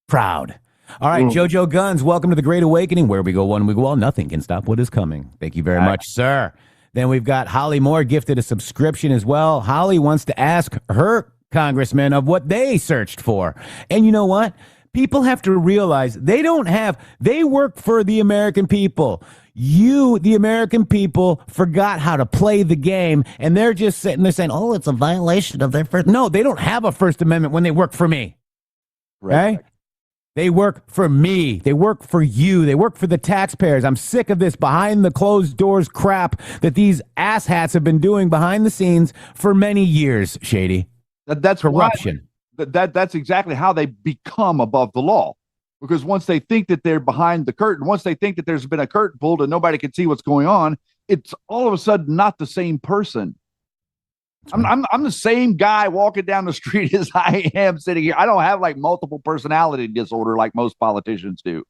[SPEAKER 3] Proud. All right, JoJo Guns, welcome to the Great Awakening. Where we go one, we go all. Nothing can stop what is coming. Thank you very much, sir. Then we've got Holly Moore gifted a subscription as well. Holly wants to ask her congressman of what they searched for. And you know what? People have to realize they work for the American people. You, the American people, forgot how to play the game, and they're just sitting there saying, oh, it's a violation of their first. No, they don't have a First Amendment when they work for me. Right? They work for me. They work for you. They work for the taxpayers. I'm sick of this behind the closed doors crap that these asshats have been doing behind the scenes for many years, Shady.
[SPEAKER 4] That's corruption. That's exactly how they become above the law. Because once they think that they're behind the curtain, once they think that there's been a curtain pulled and nobody can see what's going on, it's all of a sudden not the same person. I'm the same guy walking down the street as I am sitting here. I don't have like multiple personality disorder like most politicians do.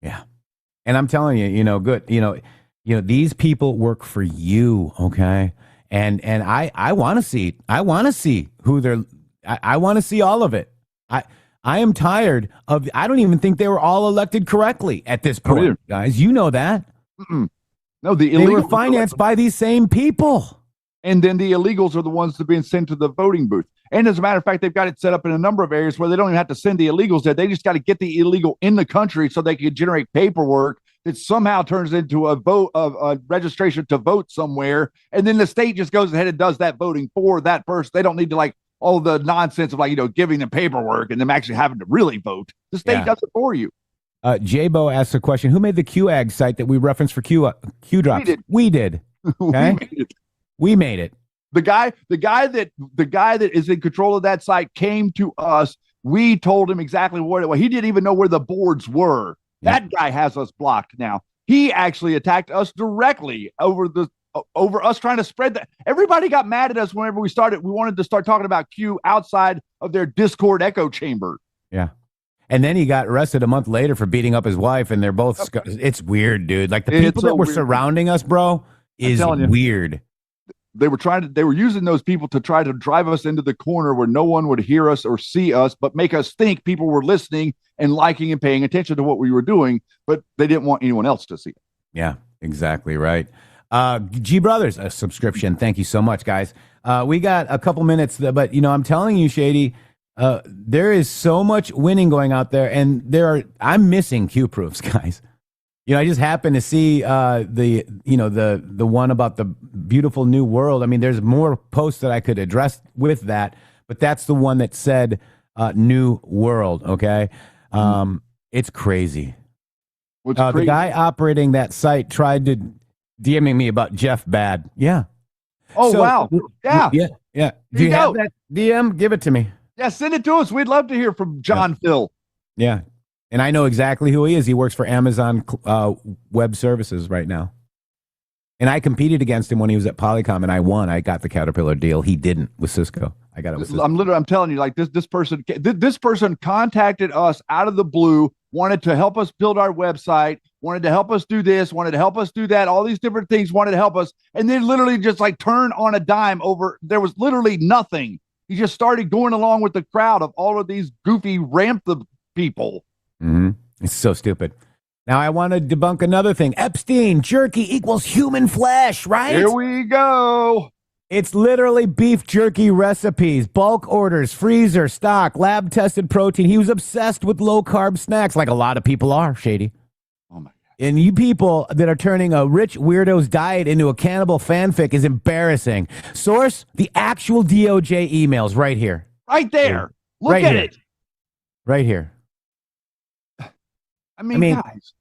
[SPEAKER 3] Yeah. And I'm telling you, these people work for you. Okay. And I want to see who they're, I want to see all of it. I am tired of, I don't even think they were all elected correctly at this point, guys. You know that.
[SPEAKER 4] No,
[SPEAKER 3] they were financed by these same people.
[SPEAKER 4] And then the illegals are the ones that are being sent to the voting booth. And as a matter of fact, they've got it set up in a number of areas where they don't even have to send the illegals there. They just got to get the illegal in the country so they can generate paperwork that somehow turns into a registration to vote somewhere. And then the state just goes ahead and does that voting for that person. They don't need to like all the nonsense of giving them paperwork and them actually having to really vote. The state does it for you.
[SPEAKER 3] J-Bo asks a question. Who made the QAG site that we referenced for Q drops? We did. Okay? We made it.
[SPEAKER 4] The guy that is in control of that site came to us. We told him exactly what it was. He didn't even know where the boards were. Yeah. That guy has us blocked now. He actually attacked us directly over us trying to spread that. Everybody got mad at us whenever we wanted to start talking about Q outside of their Discord echo chamber.
[SPEAKER 3] Yeah. And then he got arrested a month later for beating up his wife, and they're both. It's weird, dude. Like the people that were surrounding us, bro, is weird.
[SPEAKER 4] They were using those people to try to drive us into the corner where no one would hear us or see us, but make us think people were listening and liking and paying attention to what we were doing, but they didn't want anyone else to see it.
[SPEAKER 3] Yeah, exactly right. G Brothers, a subscription. Thank you so much, guys. We got a couple minutes, but I'm telling you, Shady, there is so much winning going out there, and I'm missing Q proofs, guys. I just happened to see the one about the beautiful new world. I mean, there's more posts that I could address with that, but that's the one that said new world. Okay, it's crazy. The guy operating that site tried to DMing me about Jeff Bad. Yeah.
[SPEAKER 4] Oh, wow. Yeah.
[SPEAKER 3] Yeah. Do you have that DM? Give it to me.
[SPEAKER 4] Yeah, send it to us. We'd love to hear from John Phil.
[SPEAKER 3] Yeah. And I know exactly who he is. He works for Amazon Web Services right now. And I competed against him when he was at Polycom, and I won. I got the Caterpillar deal. He didn't with Cisco. I got it with Cisco.
[SPEAKER 4] I'm telling you, like this person contacted us out of the blue, wanted to help us build our website, wanted to help us do this, wanted to help us do that, all these different things, wanted to help us, and then literally just like turned on a dime over. There was literally nothing. He just started going along with the crowd of all of these goofy ramp-the people.
[SPEAKER 3] Mm-hmm. It's so stupid. Now I want to debunk another thing. Epstein jerky equals human flesh, right?
[SPEAKER 4] Here we go.
[SPEAKER 3] It's literally beef jerky recipes, bulk orders, freezer, stock, lab-tested protein. He was obsessed with low-carb snacks like a lot of people are, Shady.
[SPEAKER 4] Oh, my God.
[SPEAKER 3] And you people that are turning a rich weirdo's diet into a cannibal fanfic is embarrassing. Source, the actual DOJ emails right here.
[SPEAKER 4] Right there. Look at it.
[SPEAKER 3] Right here.
[SPEAKER 4] I mean, guys,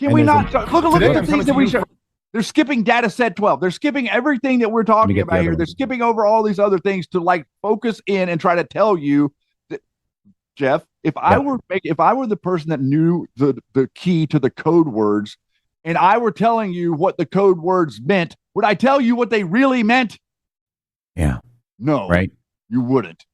[SPEAKER 4] can we not look at the things that we show? They're skipping data set 12. They're skipping everything that we're talking about here. They're skipping over all these other things to like focus in and try to tell you that, Jeff, if I were the person that knew the key to the code words, and I were telling you what the code words meant Would I tell you what they really meant?
[SPEAKER 3] Yeah.
[SPEAKER 4] No.
[SPEAKER 3] Right.
[SPEAKER 4] You wouldn't.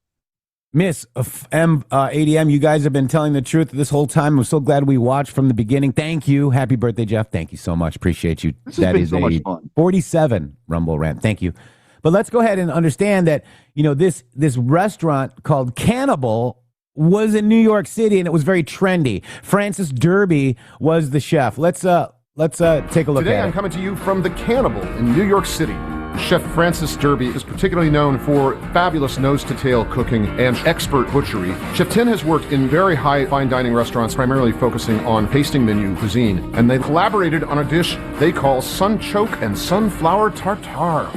[SPEAKER 3] Miss ADM, you guys have been telling the truth this whole time. I'm so glad we watched from the beginning. Thank you. Happy birthday, Jeff. Thank you so much. Appreciate you.
[SPEAKER 4] This has been so much fun.
[SPEAKER 3] 47 Rumble rant. Thank you. But let's go ahead and understand that, this restaurant called Cannibal was in New York City, and it was very trendy. Francis Derby was the chef. Let's take a look
[SPEAKER 6] Today
[SPEAKER 3] at
[SPEAKER 6] I'm
[SPEAKER 3] it.
[SPEAKER 6] coming to you from the Cannibal in New York City. Chef Francis Derby is particularly known for fabulous nose-to-tail cooking and expert butchery. Chef Tin has worked in very high fine dining restaurants, primarily focusing on tasting menu cuisine, and they collaborated on a dish they call sunchoke and sunflower tartare.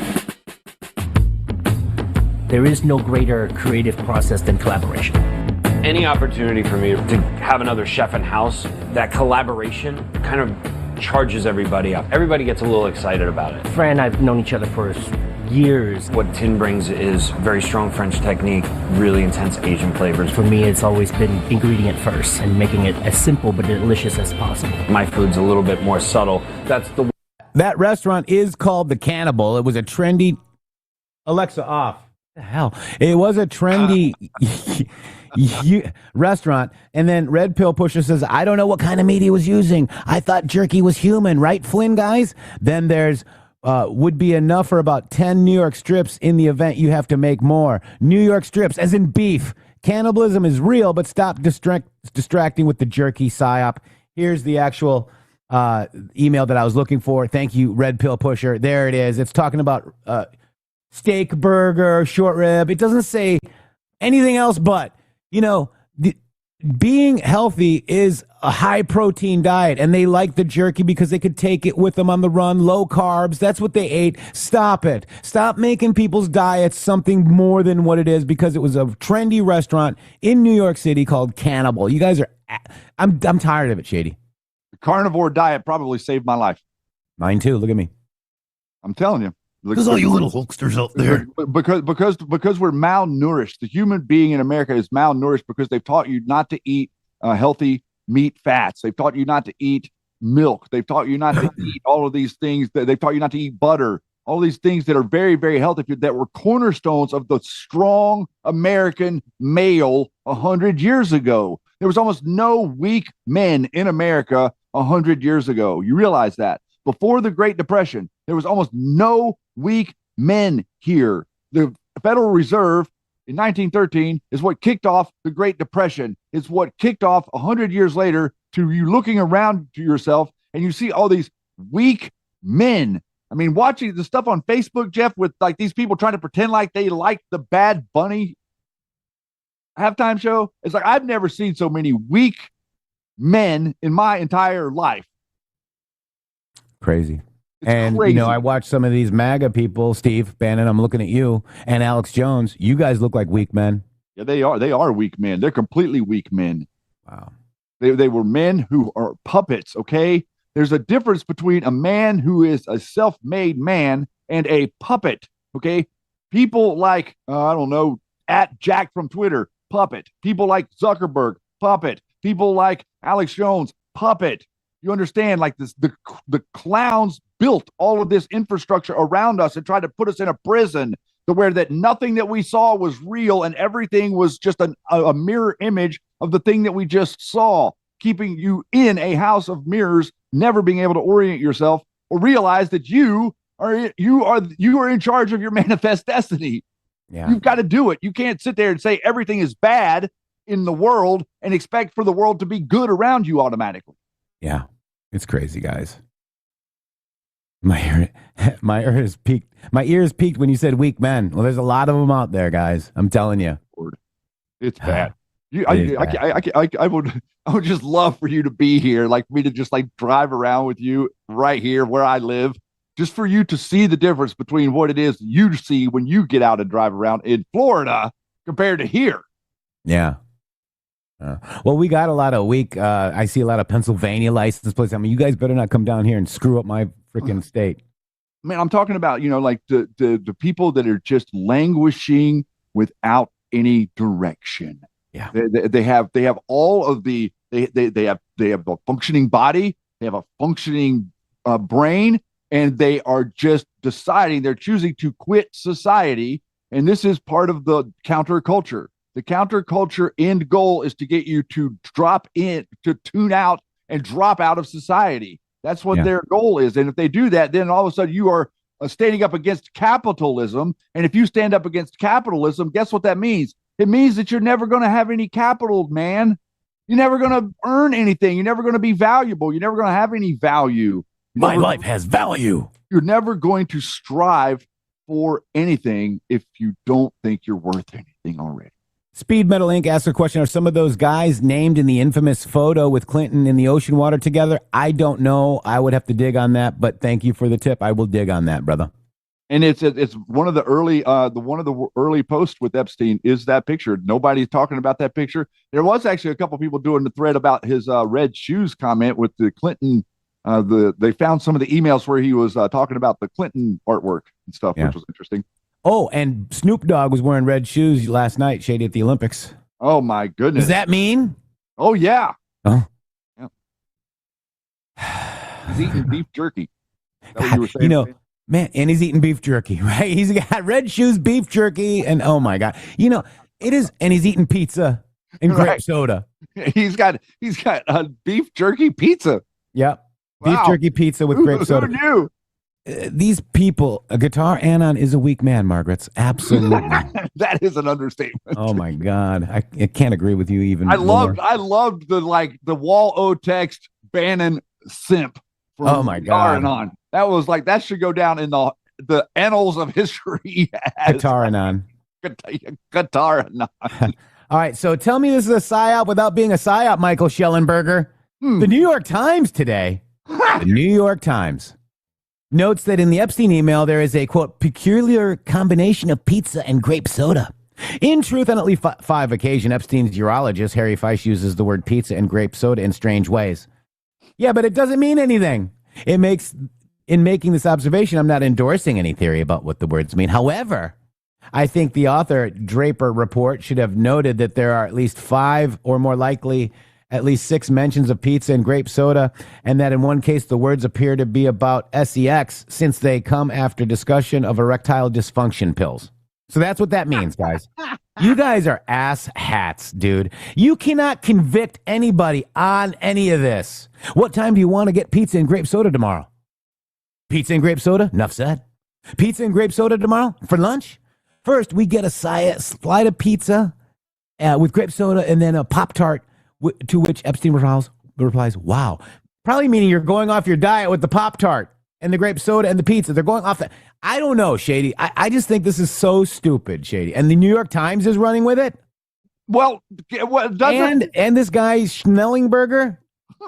[SPEAKER 7] There is no greater creative process than collaboration.
[SPEAKER 8] Any opportunity for me to have another chef in house, that collaboration kind of charges everybody up. Everybody gets a little excited about it.
[SPEAKER 7] Fran and I have known each other for years.
[SPEAKER 8] What Tin brings is very strong French technique, really intense Asian flavors.
[SPEAKER 7] For me, it's always been ingredient first and making it as simple but delicious as possible.
[SPEAKER 8] My food's a little bit more subtle. That's the
[SPEAKER 3] That restaurant is called The Cannibal. It was a trendy... Alexa, off. What the hell? It was a trendy... restaurant, and then Red Pill Pusher says, I don't know what kind of meat he was using. I thought jerky was human, right, Flynn, guys? Then there's would be enough for about 10 New York strips. In the event, you have to make more. New York strips, as in beef. Cannibalism is real, but stop distracting with the jerky psyop. Here's the actual email that I was looking for. Thank you, Red Pill Pusher. There it is. It's talking about steak burger, short rib. It doesn't say anything else but being healthy is a high protein diet, and they like the jerky because they could take it with them on the run. Low carbs. That's what they ate. Stop it. Stop making people's diets something more than what it is, because it was a trendy restaurant in New York City called Cannibal. You guys are, I'm tired of it, Shady.
[SPEAKER 4] The carnivore diet probably saved my life.
[SPEAKER 3] Mine too. Look at me.
[SPEAKER 4] I'm telling you.
[SPEAKER 2] There's all you little hulksters out there.
[SPEAKER 4] Because we're malnourished. The human being in America is malnourished because they've taught you not to eat healthy meat fats. They've taught you not to eat milk. They've taught you not to eat all of these things. They've taught you not to eat butter. All these things that are very, very healthy, that were cornerstones of the strong American male 100 years ago. There was almost no weak men in America 100 years ago. You realize that? Before the Great Depression, there was almost no weak men here. The Federal Reserve in 1913 is what kicked off the Great Depression. It's what kicked off 100 years later to you looking around to yourself and you see all these weak men. I mean, watching the stuff on Facebook, Jeff, with like these people trying to pretend like they like the Bad Bunny halftime show. It's like, I've never seen so many weak men in my entire life.
[SPEAKER 3] Crazy.
[SPEAKER 4] It's
[SPEAKER 3] and,
[SPEAKER 4] crazy.
[SPEAKER 3] I watch some of these MAGA people, Steve Bannon, I'm looking at you, and Alex Jones. You guys look like weak men.
[SPEAKER 4] Yeah, they are. They are weak men. They're completely weak men.
[SPEAKER 3] Wow.
[SPEAKER 4] They were men who are puppets, okay? There's a difference between a man who is a self-made man and a puppet, okay? People like, I don't know, at Jack from Twitter, puppet. People like Zuckerberg, puppet. People like Alex Jones, puppet. You understand, like this, the clowns built all of this infrastructure around us and tried to put us in a prison to where that nothing that we saw was real and everything was just a mirror image of the thing that we just saw, keeping you in a house of mirrors, never being able to orient yourself or realize that you are in charge of your manifest destiny.
[SPEAKER 3] Yeah.
[SPEAKER 4] You've got to do it. You can't sit there and say everything is bad in the world and expect for the world to be good around you automatically.
[SPEAKER 3] Yeah, it's crazy, guys. My ears peaked. My ears peaked when you said weak men. Well, there's a lot of them out there, guys. I'm telling you.
[SPEAKER 4] It's bad. I would just love for you to be here, like me to just like drive around with you right here where I live, just for you to see the difference between what it is you see when you get out and drive around in Florida compared to here.
[SPEAKER 3] Yeah. Well, we got a lot of weak. I see a lot of Pennsylvania license plates. I mean, you guys better not come down here and screw up my freaking state.
[SPEAKER 4] Man, I'm talking about, like the people that are just languishing without any direction.
[SPEAKER 3] Yeah.
[SPEAKER 4] They have all of they have a functioning body. They have a functioning brain. and they are just deciding, they're choosing to quit society. And this is part of the counterculture. The counterculture end goal is to get you to drop in, to tune out and drop out of society. That's what their goal is. And if they do that, then all of a sudden you are standing up against capitalism. And if you stand up against capitalism, guess what that means? It means that you're never going to have any capital, man. You're never going to earn anything. You're never going to be valuable. You're never going to have any value.
[SPEAKER 3] My life has value.
[SPEAKER 4] You're never going to strive for anything if you don't think you're worth anything already.
[SPEAKER 3] Speed Metal Inc. asked a question. Are some of those guys named in the infamous photo with Clinton in the ocean water together? I don't know. I would have to dig on that, but thank you for the tip. I will dig on that, brother.
[SPEAKER 4] And it's one of the early posts with Epstein is that picture. Nobody's talking about that picture. There was actually a couple people doing the thread about his red shoes comment with the Clinton. They found some of the emails where he was talking about the Clinton artwork and stuff, which was interesting.
[SPEAKER 3] Oh, and Snoop Dogg was wearing red shoes last night, Shady, at the Olympics.
[SPEAKER 4] Oh, my goodness.
[SPEAKER 3] Does that mean?
[SPEAKER 4] Oh, yeah.
[SPEAKER 3] Oh.
[SPEAKER 4] Yeah. He's eating beef jerky. Is that what you were saying?
[SPEAKER 3] You know, man, and he's eating beef jerky, right? He's got red shoes, beef jerky, and oh, my God. You know, it is, and he's eating pizza and grape soda.
[SPEAKER 4] He's got beef jerky pizza.
[SPEAKER 3] Yep.
[SPEAKER 4] Wow.
[SPEAKER 3] Beef jerky pizza with grape soda.
[SPEAKER 4] Who knew?
[SPEAKER 3] These people, a guitar Anon is a weak man, Margaret's. Absolutely.
[SPEAKER 4] That is an understatement.
[SPEAKER 3] Oh my God. I can't agree with you even.
[SPEAKER 4] I loved the Wall O text Bannon simp.
[SPEAKER 3] Oh my God.
[SPEAKER 4] Anon. That was like, that should go down in the annals of history.
[SPEAKER 3] Guitar Anon.
[SPEAKER 4] Guitar Anon.
[SPEAKER 3] All right. So tell me this is a psyop without being a psyop, Michael Schellenberger. The New York Times today. The New York Times notes that in the Epstein email, there is a, quote, peculiar combination of pizza and grape soda. In truth, on at least 5 occasions, Epstein's urologist, Harry Feisch, uses the word pizza and grape soda in strange ways. Yeah, but it doesn't mean anything. In making this observation, I'm not endorsing any theory about what the words mean. However, I think the author, Draper Report, should have noted that there are at least 5 or more likely at least 6 mentions of pizza and grape soda, and that in one case the words appear to be about sex since they come after discussion of erectile dysfunction pills. So that's what that means, guys. You guys are ass hats, dude. You cannot convict anybody on any of this. What time do you want to get pizza and grape soda tomorrow? Pizza and grape soda? Enough said. Pizza and grape soda tomorrow for lunch? First, we get a slide of pizza with grape soda and then a Pop-Tart. To which Epstein replies, wow. Probably meaning you're going off your diet with the Pop-Tart and the grape soda and the pizza. They're going off that. I don't know, Shady. I just think this is so stupid, Shady. And the New York Times is running with it.
[SPEAKER 4] Well,
[SPEAKER 3] and this guy, Schnellenberger.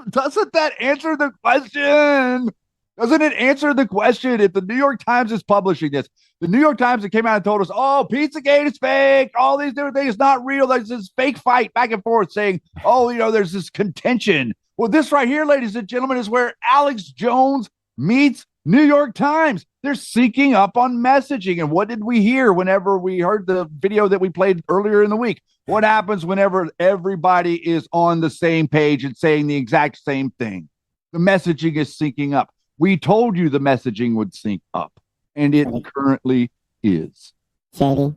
[SPEAKER 4] Doesn't that answer the question? Doesn't it answer the question? If the New York Times is publishing this, the New York Times that came out and told us, oh, Pizzagate is fake, all these different things, it's not real. There's this fake fight back and forth saying, oh, there's this contention. Well, this right here, ladies and gentlemen, is where Alex Jones meets New York Times. They're syncing up on messaging. And what did we hear whenever we heard the video that we played earlier in the week? What happens whenever everybody is on the same page and saying the exact same thing? The messaging is syncing up. We told you the messaging would sync up, and it currently is.
[SPEAKER 9] Shady.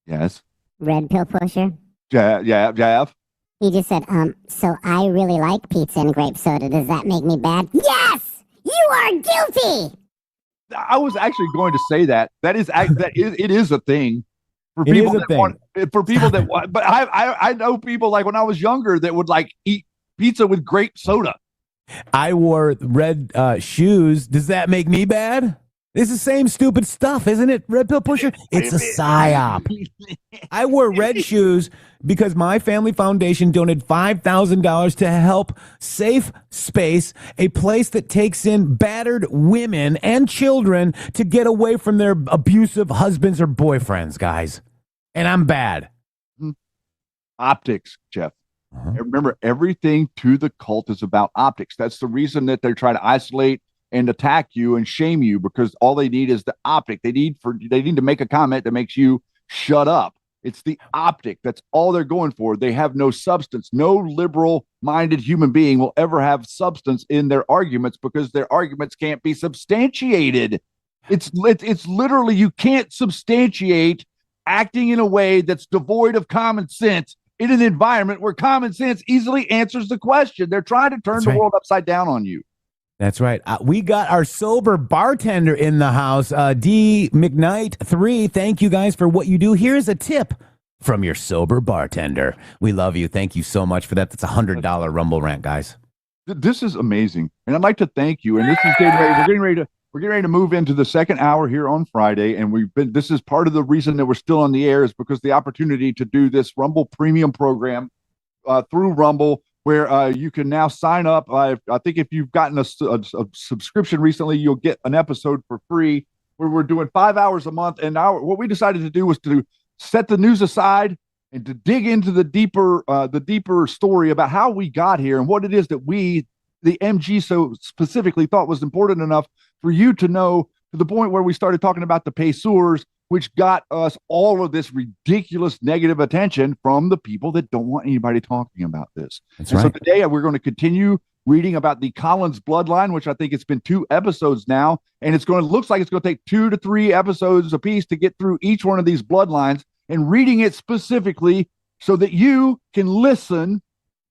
[SPEAKER 4] Yes.
[SPEAKER 9] Red pill pusher.
[SPEAKER 4] Jeff.
[SPEAKER 9] He just said, so I really like pizza and grape soda. Does that make me bad? Yes! You are guilty!
[SPEAKER 4] I was actually going to say that. It is a thing. For
[SPEAKER 3] It
[SPEAKER 4] people
[SPEAKER 3] is a
[SPEAKER 4] that want, for people that want, but I know people like when I was younger that would like eat pizza with grape soda.
[SPEAKER 3] I wore red shoes. Does that make me bad? It's the same stupid stuff, isn't it, Red Pill Pusher? It's a psyop. I wore red shoes because my family foundation donated $5,000 to help Safe Space, a place that takes in battered women and children to get away from their abusive husbands or boyfriends, guys. And I'm bad.
[SPEAKER 4] Optics, Jeff. Remember, everything to the cult is about optics. That's the reason that they're trying to isolate and attack you and shame you, because all they need is the optic. They need to make a comment that makes you shut up. It's the optic. That's all they're going for. They have no substance. No liberal-minded human being will ever have substance in their arguments because their arguments can't be substantiated. It's literally, you can't substantiate acting in a way that's devoid of common sense in an environment where common sense easily answers the question. They're trying to turn the world upside down on you.
[SPEAKER 3] That's right. We got our sober bartender in the house, D. McKnight 3. Thank you guys for what you do. Here's a tip from your sober bartender. We love you. Thank you so much for that. That's $100 Rumble rant, guys.
[SPEAKER 4] This is amazing, and I'd like to thank you. And this is we're getting ready to move into the second hour here on Friday, and this is part of the reason that we're still on the air is because the opportunity to do this Rumble Premium program through Rumble, where you can now sign up. I think if you've gotten a subscription recently, you'll get an episode for free where we're doing 5 hours a month. And what we decided to do was to set the news aside and to dig into the deeper story about how we got here and what it is that we, the MG, so specifically thought was important enough for you to know, to the point where we started talking about the Pacers, which got us all of this ridiculous negative attention from the people that don't want anybody talking about this.
[SPEAKER 3] That's right.
[SPEAKER 4] So today we're going to continue reading about the Collins bloodline, which I think it's been 2 episodes now, and looks like it's going to take 2 to 3 episodes a piece to get through each one of these bloodlines and reading it specifically so that you can listen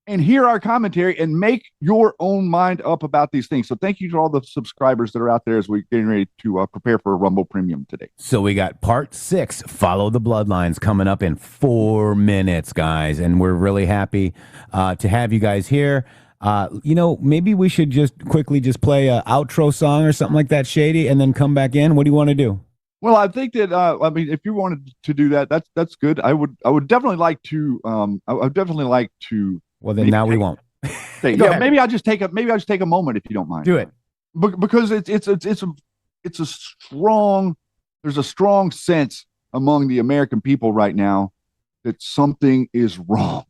[SPEAKER 4] and hear our commentary and make your own mind up about these things. So thank you to all the subscribers that are out there as we're getting ready to prepare for a Rumble Premium today.
[SPEAKER 3] So we got part 6, Follow the Bloodlines, coming up in 4 minutes, guys. And we're really happy to have you guys here. Maybe we should just quickly play an outro song or something like that, Shady, and then come back in. What do you want to do?
[SPEAKER 4] Well, I think that if you wanted to do that, that's good. I would definitely like to.
[SPEAKER 3] Well, then now we won't.
[SPEAKER 4] Maybe I'll just take a moment if you don't mind.
[SPEAKER 3] Do it.
[SPEAKER 4] Because it's a strong. There's a strong sense among the American people right now that something is wrong.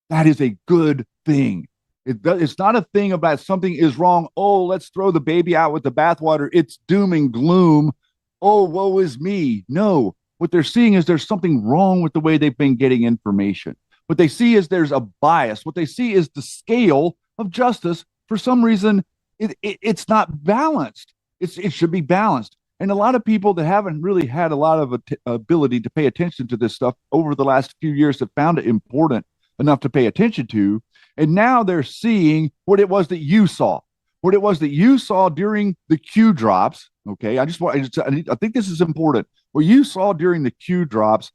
[SPEAKER 4] That is a good thing. It's not a thing about something is wrong. Oh, let's throw the baby out with the bathwater. It's doom and gloom. Oh, woe is me. No, what they're seeing is there's something wrong with the way they've been getting information. What they see is there's a bias. What they see is the scale of justice. For some reason, it's not balanced. It should be balanced. And a lot of people that haven't really had a lot of ability to pay attention to this stuff over the last few years have found it important enough to pay attention to. And now they're seeing what it was that you saw. What it was that you saw during the Q drops. Okay, I think this is important. What you saw during the Q drops,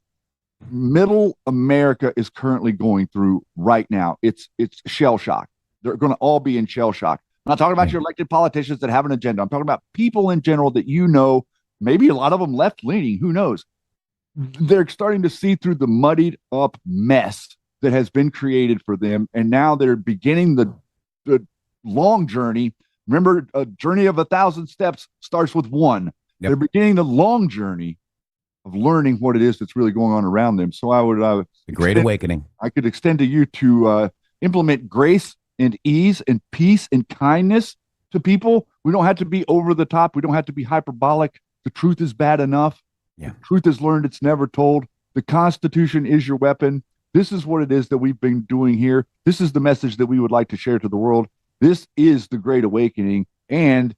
[SPEAKER 4] middle America is currently going through right now. It's shell shock. They're going to all be in shell shock. I'm not talking about your elected politicians that have an agenda. I'm talking about people in general that maybe a lot of them left leaning. Who knows? They're starting to see through the muddied up mess that has been created for them, and now they're beginning the long journey. Remember, a journey of 1,000 steps starts with 1. Yep. They're beginning the long journey of learning what it is that's really going on around them. So I would
[SPEAKER 3] the Great Awakening.
[SPEAKER 4] I could extend to you to implement grace and ease and peace and kindness to people. We don't have to be over the top. We don't have to be hyperbolic. The truth is bad enough.
[SPEAKER 3] Yeah.
[SPEAKER 4] The truth is learned. It's never told. The Constitution is your weapon. This is what it is that we've been doing here. This is the message that we would like to share to the world. This is the Great Awakening, and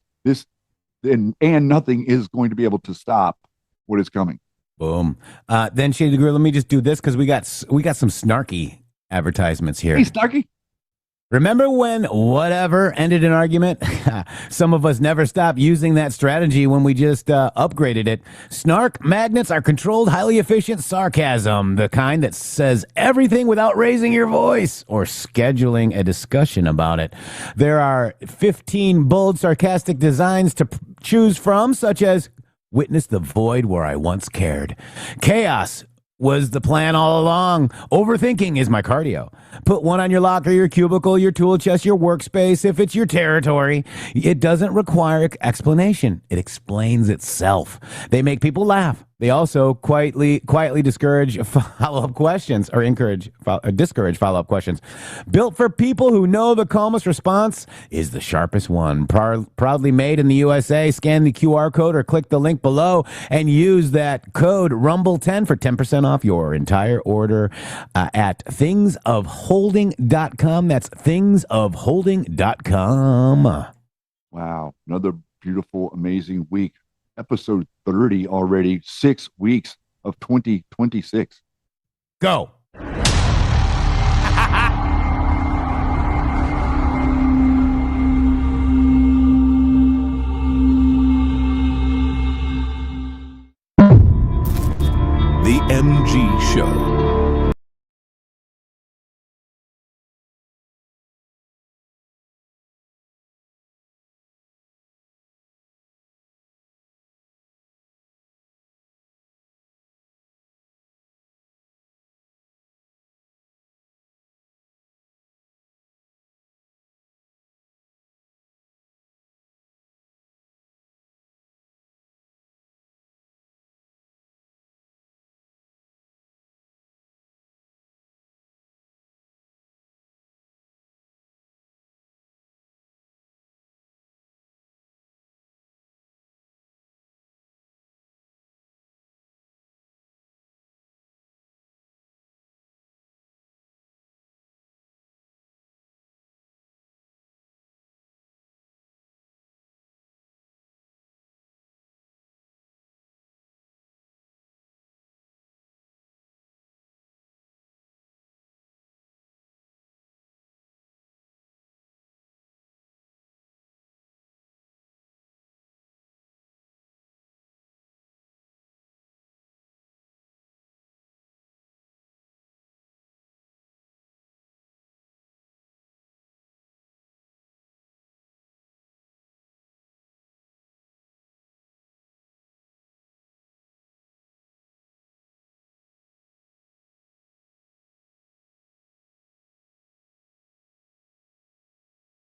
[SPEAKER 4] nothing is going to be able to stop what is coming.
[SPEAKER 3] Boom. Then Shady the Girl, let me just do this because we got some snarky advertisements here.
[SPEAKER 4] Hey, snarky.
[SPEAKER 3] Remember when whatever ended an argument? Some of us never stopped using that strategy when we just upgraded it. Snark magnets are controlled, highly efficient sarcasm, the kind that says everything without raising your voice or scheduling a discussion about it. There are 15 bold, sarcastic designs to choose from, such as witness the void where I once cared. Chaos was the plan all along. Overthinking is my cardio. Put one on your locker, your cubicle, your tool chest, your workspace, if it's your territory. It doesn't require explanation. It explains itself. They make people laugh. They also quietly discourage follow-up questions or discourage follow-up questions. Built for people who know the calmest response is the sharpest one. Proudly made in the USA. Scan the QR code or click the link below and use that code RUMBLE10 for 10% off your entire order at thingsofholding.com. That's thingsofholding.com.
[SPEAKER 4] Wow. Another beautiful, amazing week. Episode 30 already, 6 weeks of 2026.
[SPEAKER 3] Go.